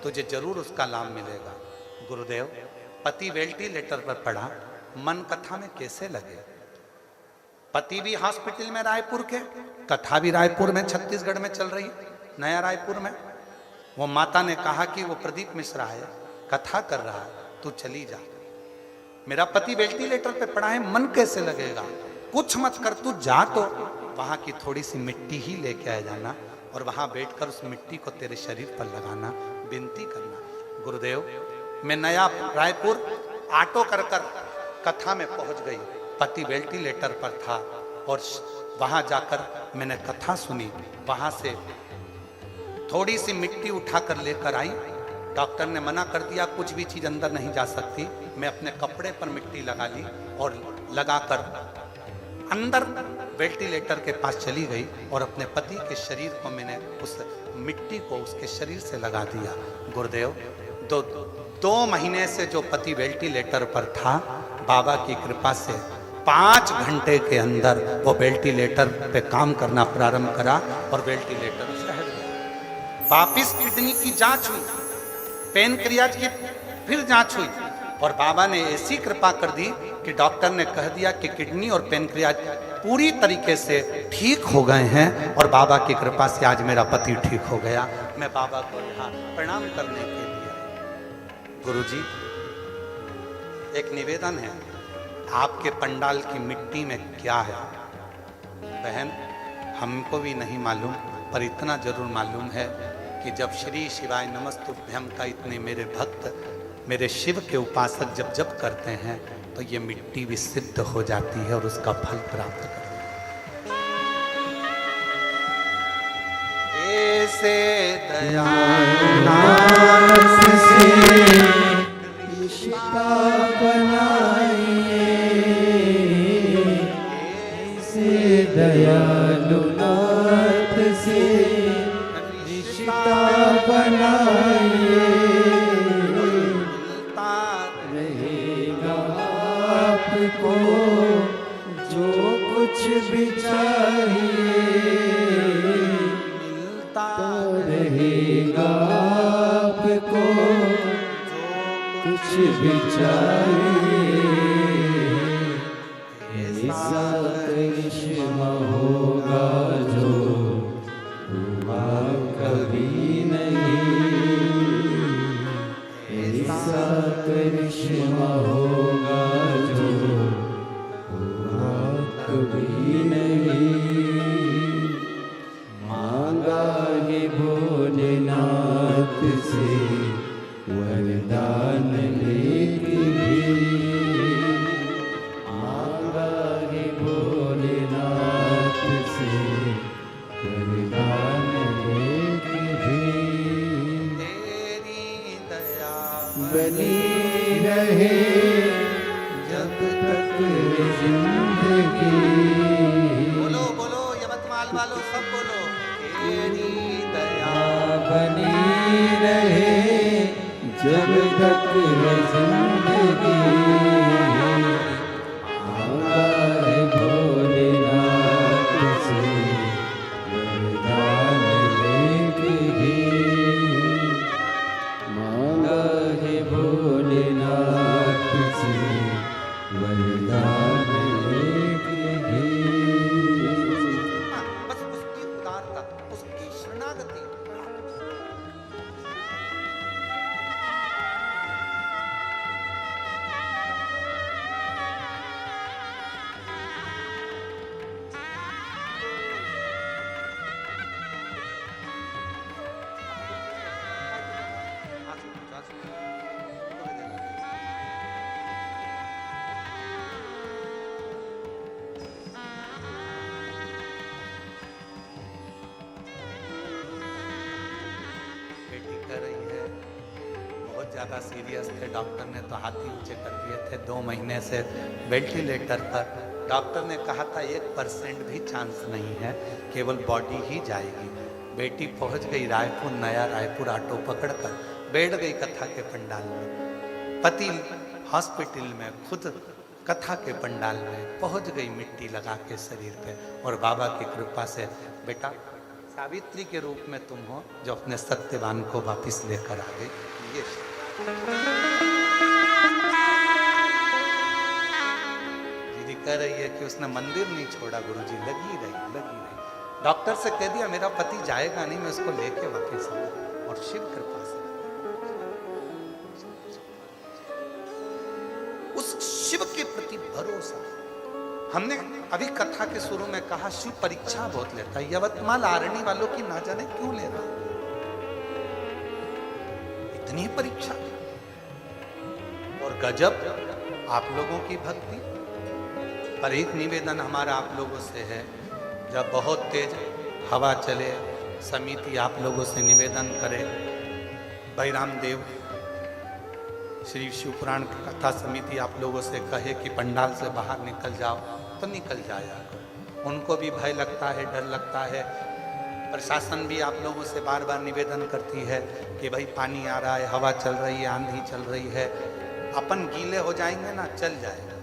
तुझे जरूर उसका लाभ मिलेगा। गुरुदेव, पति वेंटिलेटर पर पड़ा, मन कथा में कैसे लगे। पति भी हॉस्पिटल में रायपुर के, कथा भी रायपुर में छत्तीसगढ़ में चल रही है, नया रायपुर में। वो माता ने कहा कि वो प्रदीप मिश्रा है, कथा कर रहा है, तू चली जा। मेरा पति वेंटिलेटर पे पड़ा है, मन कैसे लगेगा। कुछ मत कर, तू जा तो वहां की थोड़ी सी मिट्टी ही लेके आ जाना और वहां बैठकर उस मिट्टी को तेरे शरीर पर लगाना, विनती करना। गुरुदेव, मैं नया रायपुर ऑटो कर कथा में पहुंच गई। पति वेंटिलेटर पर था और वहां जाकर मैंने कथा सुनी। वहां से थोड़ी सी मिट्टी उठाकर लेकर आई। डॉक्टर ने मना कर दिया, कुछ भी चीज अंदर नहीं जा सकती। मैं अपने कपड़े पर मिट्टी लगा ली और लगाकर अंदर वेंटिलेटर के पास चली गई और अपने पति के शरीर को मैंने उस मिट्टी को उसके शरीर से लगा दिया। गुरुदेव, 2 महीने से जो पति वेंटिलेटर पर था, बाबा की कृपा से 5 घंटे के अंदर वो वेंटिलेटर पे काम करना प्रारंभ करा और वेंटिलेटर से हट गया। वापिस किडनी की जांच हुई, पेनक्रियाज की फिर जांच हुई और बाबा ने ऐसी कृपा कर दी कि डॉक्टर ने कह दिया कि किडनी और पेनक्रियाज पूरी तरीके से ठीक हो गए हैं और बाबा की कृपा से आज मेरा पति ठीक हो गया। मैं बाबा को यहाँ प्रणाम करने के लिए। गुरुजी, एक निवेदन है, आपके पंडाल की मिट्टी में क्या है? बहन, हमको भी नहीं मालूम, पर इतना जरूर मालूम है कि जब श्री शिवाय नमस्तुभ्यम का इतने मेरे भक्त, मेरे शिव के उपासक जब करते हैं तो ये मिट्टी भी सिद्ध हो जाती है और उसका फल प्राप्त करती है। ऐसे दयानाथ से रिश्ता बनाइए, ऐसे दयालुनाथ से रिश्ता बनाइए। आपको जो कुछ भी चाहिए मिलता रहेगा, आपको कुछ भी चाहिए। ऐसा करिश्मा होगा जो हुआ कभी नहीं, ऐसा करिश्मा होगा जो हुआ कभी नहीं। मांगा है भोलेनाथ से वरदान लेके भी, मांगा है भोलेनाथ बनी रहे जब तक जिंदगी। बोलो बोलो यवतमाल वालों सब बोलो, तेरी दया बनी रहे जब तक जिंदगी। मांगा है भोलेनाथ से वरदान लेके ही। मांगा है भोलेनाथ से वरदान लेके ही। बस उसकी उदारता, उसकी शरणागति। बेटी कह रही है बहुत ज़्यादा सीरियस थे, डॉक्टर ने तो हाथ ही ऊंचे कर दिए थे, 2 महीने से वेंटिलेटर पर। डॉक्टर ने कहा था 1% भी चांस नहीं है, केवल बॉडी ही जाएगी। बेटी पहुंच गई रायपुर, नया रायपुर ऑटो पकड़कर बैठ गई कथा के पंडाल में। पति हॉस्पिटल में, खुद कथा के पंडाल में पहुंच गई मिट्टी लगा के शरीर पे। और बाबा की कृपा से बेटा सावित्री के रूप में तुम हो जो अपने सत्यवान को वापिस लेकर आ गई। ये दीदी कह रही है कि उसने मंदिर नहीं छोड़ा गुरुजी, लगी रही। डॉक्टर से कह दिया मेरा पति जाएगा नहीं, मैं उसको लेके वापिस आऊंगा। और शिव कृपा से उस शिव के प्रति भरोसा। हमने अभी कथा के शुरू में कहा शिव परीक्षा बहुत लेता है। यवतमाल आरणी वालों की ना जाने क्यों ले रहा, इतनी परीक्षा। और गजब आप लोगों की भक्ति। पर एक निवेदन हमारा आप लोगों से है, जब बहुत तेज हवा चले, समिति आप लोगों से निवेदन करे, बैराम देव श्री शिवपुराण की कथा समिति आप लोगों से कहे कि पंडाल से बाहर निकल जाओ, तो निकल जाया करो। उनको भी भय लगता है, डर लगता है। प्रशासन भी आप लोगों से बार बार निवेदन करती है कि भाई पानी आ रहा है, हवा चल रही है, आंधी चल रही है, अपन गीले हो जाएंगे ना, चल जाएगा।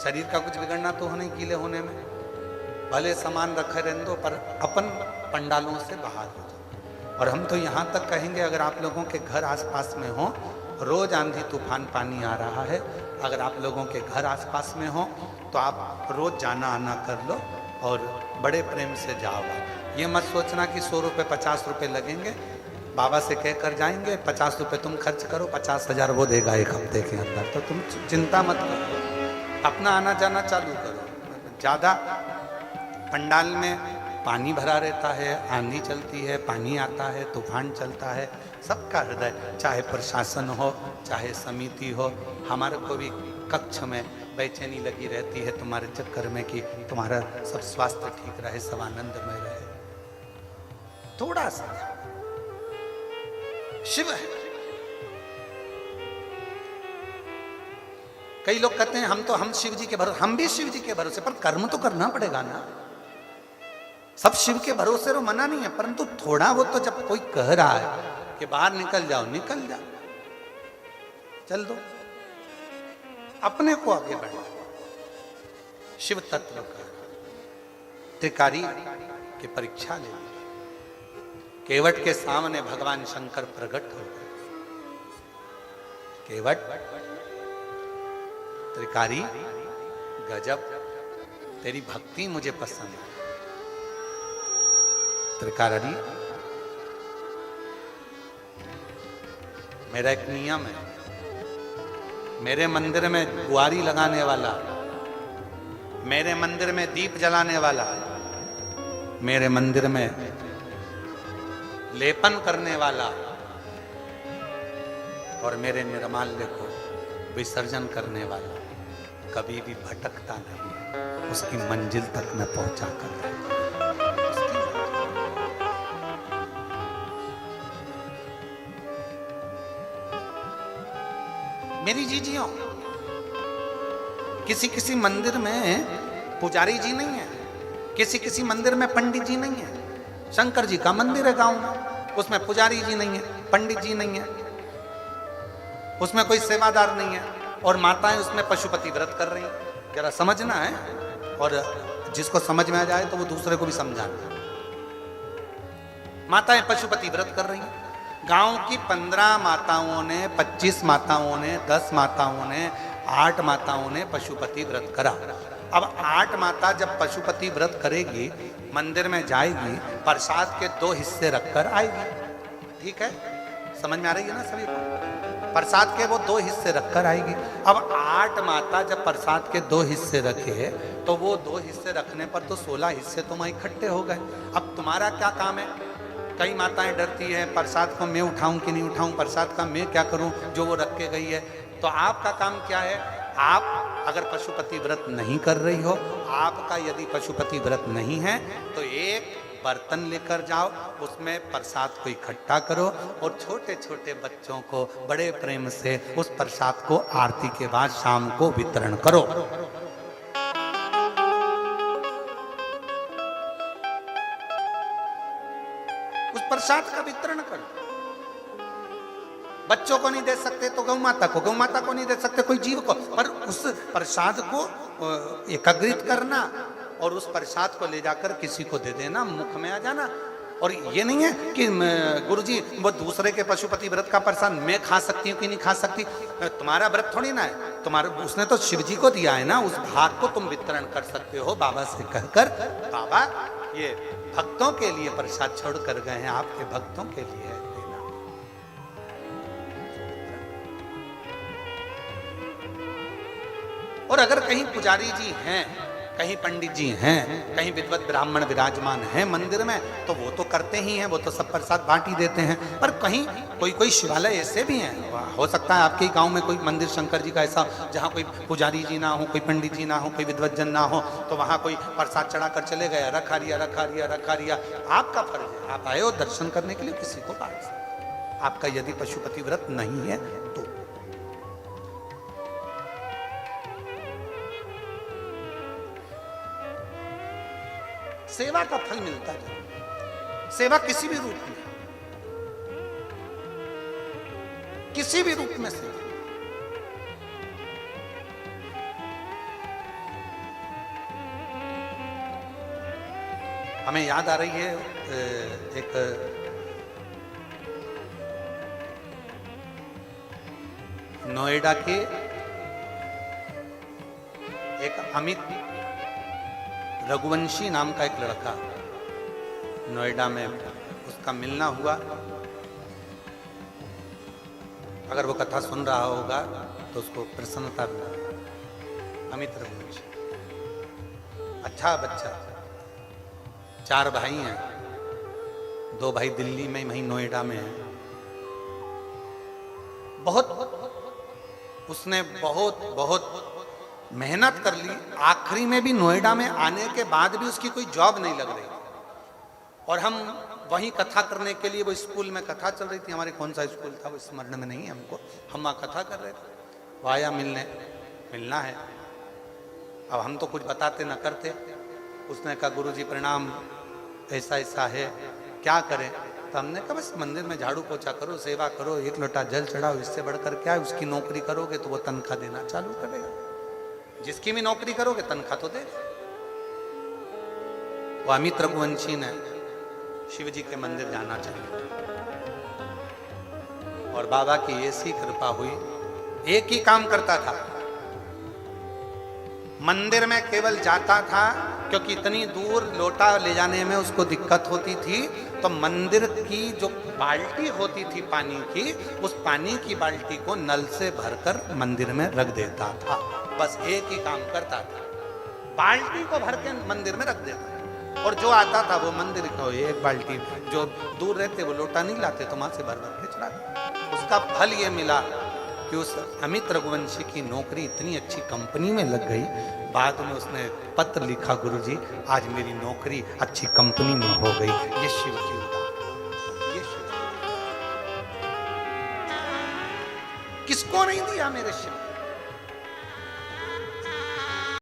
शरीर का कुछ बिगड़ना तो हो नहीं गीले होने में, भले सामान रखे रहने दो, पर अपन पंडालों से बाहर हो जाओ। और हम तो यहाँ तक कहेंगे, अगर आप लोगों के घर आसपास में हो, रोज आंधी तूफान पानी आ रहा है, अगर आप लोगों के घर आसपास में हो तो आप रोज जाना आना कर लो और बड़े प्रेम से जाओ। ये मत सोचना कि 100 रुपये 50 रुपये लगेंगे, बाबा से कह कर जाएंगे 50 रुपये तुम खर्च करो, 50,000 वो देगा 1 हफ्ते के अंदर। तो तुम चिंता मत करो, अपना आना जाना चालू करो। ज़्यादा पंडाल में पानी भरा रहता है, आंधी चलती है, पानी आता है, तूफान चलता है, सबका हृदय, चाहे प्रशासन हो चाहे समिति हो, हमारे को भी कक्ष में बेचैनी लगी रहती है तुम्हारे चक्कर में कि तुम्हारा सब स्वास्थ्य ठीक रहे, सब आनंदमय रहे। थोड़ा सा शिव है। कई लोग कहते हैं हम शिव जी के भरोसे, हम भी शिव जी के भरोसे, पर कर्म तो करना पड़ेगा ना। सब शिव के भरोसे रो मना नहीं है, परंतु थोड़ा वो तो जब कोई कह रहा है कि बाहर निकल जाओ, निकल जाओ, चल दो, अपने को आगे बढ़ाओ। शिव तत्व का त्रिकारी की परीक्षा ले, केवट के सामने भगवान शंकर प्रकट हो गए। केवट त्रिकारी, गजब, तेरी भक्ति मुझे पसंद है। त्रिकारी, मेरा एक नियम है, मेरे मंदिर में बुआरी लगाने वाला, मेरे मंदिर में दीप जलाने वाला, मेरे मंदिर में लेपन करने वाला और मेरे निर्माल्य को विसर्जन करने वाला कभी भी भटकता नहीं है, उसकी मंजिल तक मैं पहुंचा कर। मेरी जीजियों, किसी किसी मंदिर में पुजारी जी नहीं है, किसी किसी मंदिर में पंडित जी नहीं है। शंकर जी का मंदिर है गांव में, उसमें पुजारी जी नहीं है, पंडित जी नहीं है, उसमें कोई सेवादार नहीं है, और माताएं उसमें पशुपति व्रत कर रही हैं। जरा समझना है, और जिसको समझ में आ जाए तो वो दूसरे को भी समझाना। माताएं पशुपति व्रत कर रही हैं। गांव की 15 माताओं ने, 25 माताओं ने, 10 माताओं ने, 8 माताओं ने पशुपति व्रत करा। अब 8 माता जब पशुपति व्रत करेगी, मंदिर में जाएगी, प्रसाद के 2 हिस्से रखकर आएगी। ठीक है, समझ में आ रही है ना सभी को? प्रसाद के वो 2 हिस्से रखकर आएगी। अब 8 माता जब प्रसाद के 2 हिस्से रखे, तो वो 2 हिस्से रखने पर तो 16 हिस्से तो वहां इकट्ठे हो गए। अब तुम्हारा क्या काम है? कई माताएं डरती है, प्रसाद को मैं उठाऊं कि नहीं उठाऊं, प्रसाद का मैं क्या करूं जो वो रख के गई है। तो आपका काम क्या है? आप अगर पशुपति व्रत नहीं कर रही हो, आपका यदि पशुपति व्रत नहीं है, तो एक बर्तन लेकर जाओ, उसमें प्रसाद को इकट्ठा करो और छोटे छोटे बच्चों को बड़े प्रेम से उस प्रसाद को आरती के बाद शाम को वितरण करो। उस प्रसाद का वितरण करो। बच्चों को नहीं दे सकते तो गौ माता को, गौ माता को नहीं दे सकते कोई जीव को, पर उस प्रसाद को एकत्रित करना और उस प्रसाद को ले जाकर किसी को दे देना, मुख में आ जाना। और ये नहीं है कि गुरुजी वो दूसरे के पशुपति व्रत का प्रसाद मैं खा सकती हूँ कि नहीं खा सकती। तुम्हारा व्रत थोड़ी ना है, तुम्हारे उसने तो शिव जी को दिया है ना, उस भाग को तुम वितरण कर सकते हो बाबा से कहकर, बाबा ये भक्तों के लिए प्रसाद छोड़ कर गए हैं, आपके भक्तों के लिए है देना। और अगर कहीं पुजारी जी हैं, कहीं पंडित जी हैं, कहीं विद्वत ब्राह्मण विराजमान हैं मंदिर में, तो वो तो करते ही हैं, वो तो सब प्रसाद बांट ही देते हैं। पर कहीं कोई कोई शिवालय ऐसे भी हैं, हो सकता है आपके गांव में कोई मंदिर शंकर जी का ऐसा जहां कोई पुजारी जी ना हो, कोई पंडित जी ना हो, कोई विद्वतजन ना हो, तो वहां कोई प्रसाद चढ़ा कर चले गए, रखा रिया रखा रिया रखा रिया। आपका फर्ज है, आप आए हो दर्शन करने के लिए, किसी को बांट सकते। आपका यदि पशुपति व्रत नहीं है तो सेवा का फल मिलता है। सेवा किसी भी रूप में, किसी भी रूप में सेवा। हमें याद आ रही है एक नोएडा के एक अमित रघुवंशी नाम का एक लड़का, नोएडा में उसका मिलना हुआ। अगर वो कथा सुन रहा होगा तो उसको प्रसन्नता मिला। अमित रघुवंशी अच्छा बच्चा, 4 भाई हैं, 2 भाई दिल्ली में, वहीं नोएडा में है। उसने बहुत मेहनत कर ली, आखिरी में भी नोएडा में आने के बाद भी उसकी कोई जॉब नहीं लग रही। और हम वहीं कथा करने के लिए, वो स्कूल में कथा चल रही थी, हमारे कौन सा स्कूल था वो स्मरण में नहीं है हमको, हम वहाँ कथा कर रहे थे। वो आया मिलना है। अब हम तो कुछ बताते ना करते। उसने कहा गुरुजी प्रणाम, ऐसा ऐसा है, क्या करें? तो हमने कहा बस मंदिर में झाड़ू पोछा करो, सेवा करो, 1 लोटा जल चढ़ाओ, इससे बढ़कर क्या है? उसकी नौकरी करोगे तो वो तनख्वाह देना चालू करेगा। जिसकी भी नौकरी करोगे तनख्वाह तो देगा। वो अमित रघुवंशी ने शिव जी के मंदिर जाना चाहिए, और बाबा की ऐसी कृपा हुई, एक ही काम करता था, मंदिर में केवल जाता था, क्योंकि इतनी दूर लोटा ले जाने में उसको दिक्कत होती थी। तो मंदिर की जो बाल्टी होती थी पानी की, उस पानी की बाल्टी को नल से भरकर मंदिर में रख देता था। बस एक ही काम करता था, बाल्टी को भर के मंदिर में रख देता। और जो आता था वो मंदिर को 1 बाल्टी, जो दूर रहते वो लोटा नहीं लाते, तो वहां से भर भर के चढ़ाते। उसका फल ये मिला कि उस अमित रघुवंशी की नौकरी इतनी अच्छी कंपनी में लग गई। बाद में उसने पत्र लिखा, गुरुजी आज मेरी नौकरी अच्छी कंपनी में हो गई। ये शिव की उदाहरण, ये शिव। किसको नहीं दिया मेरे शिव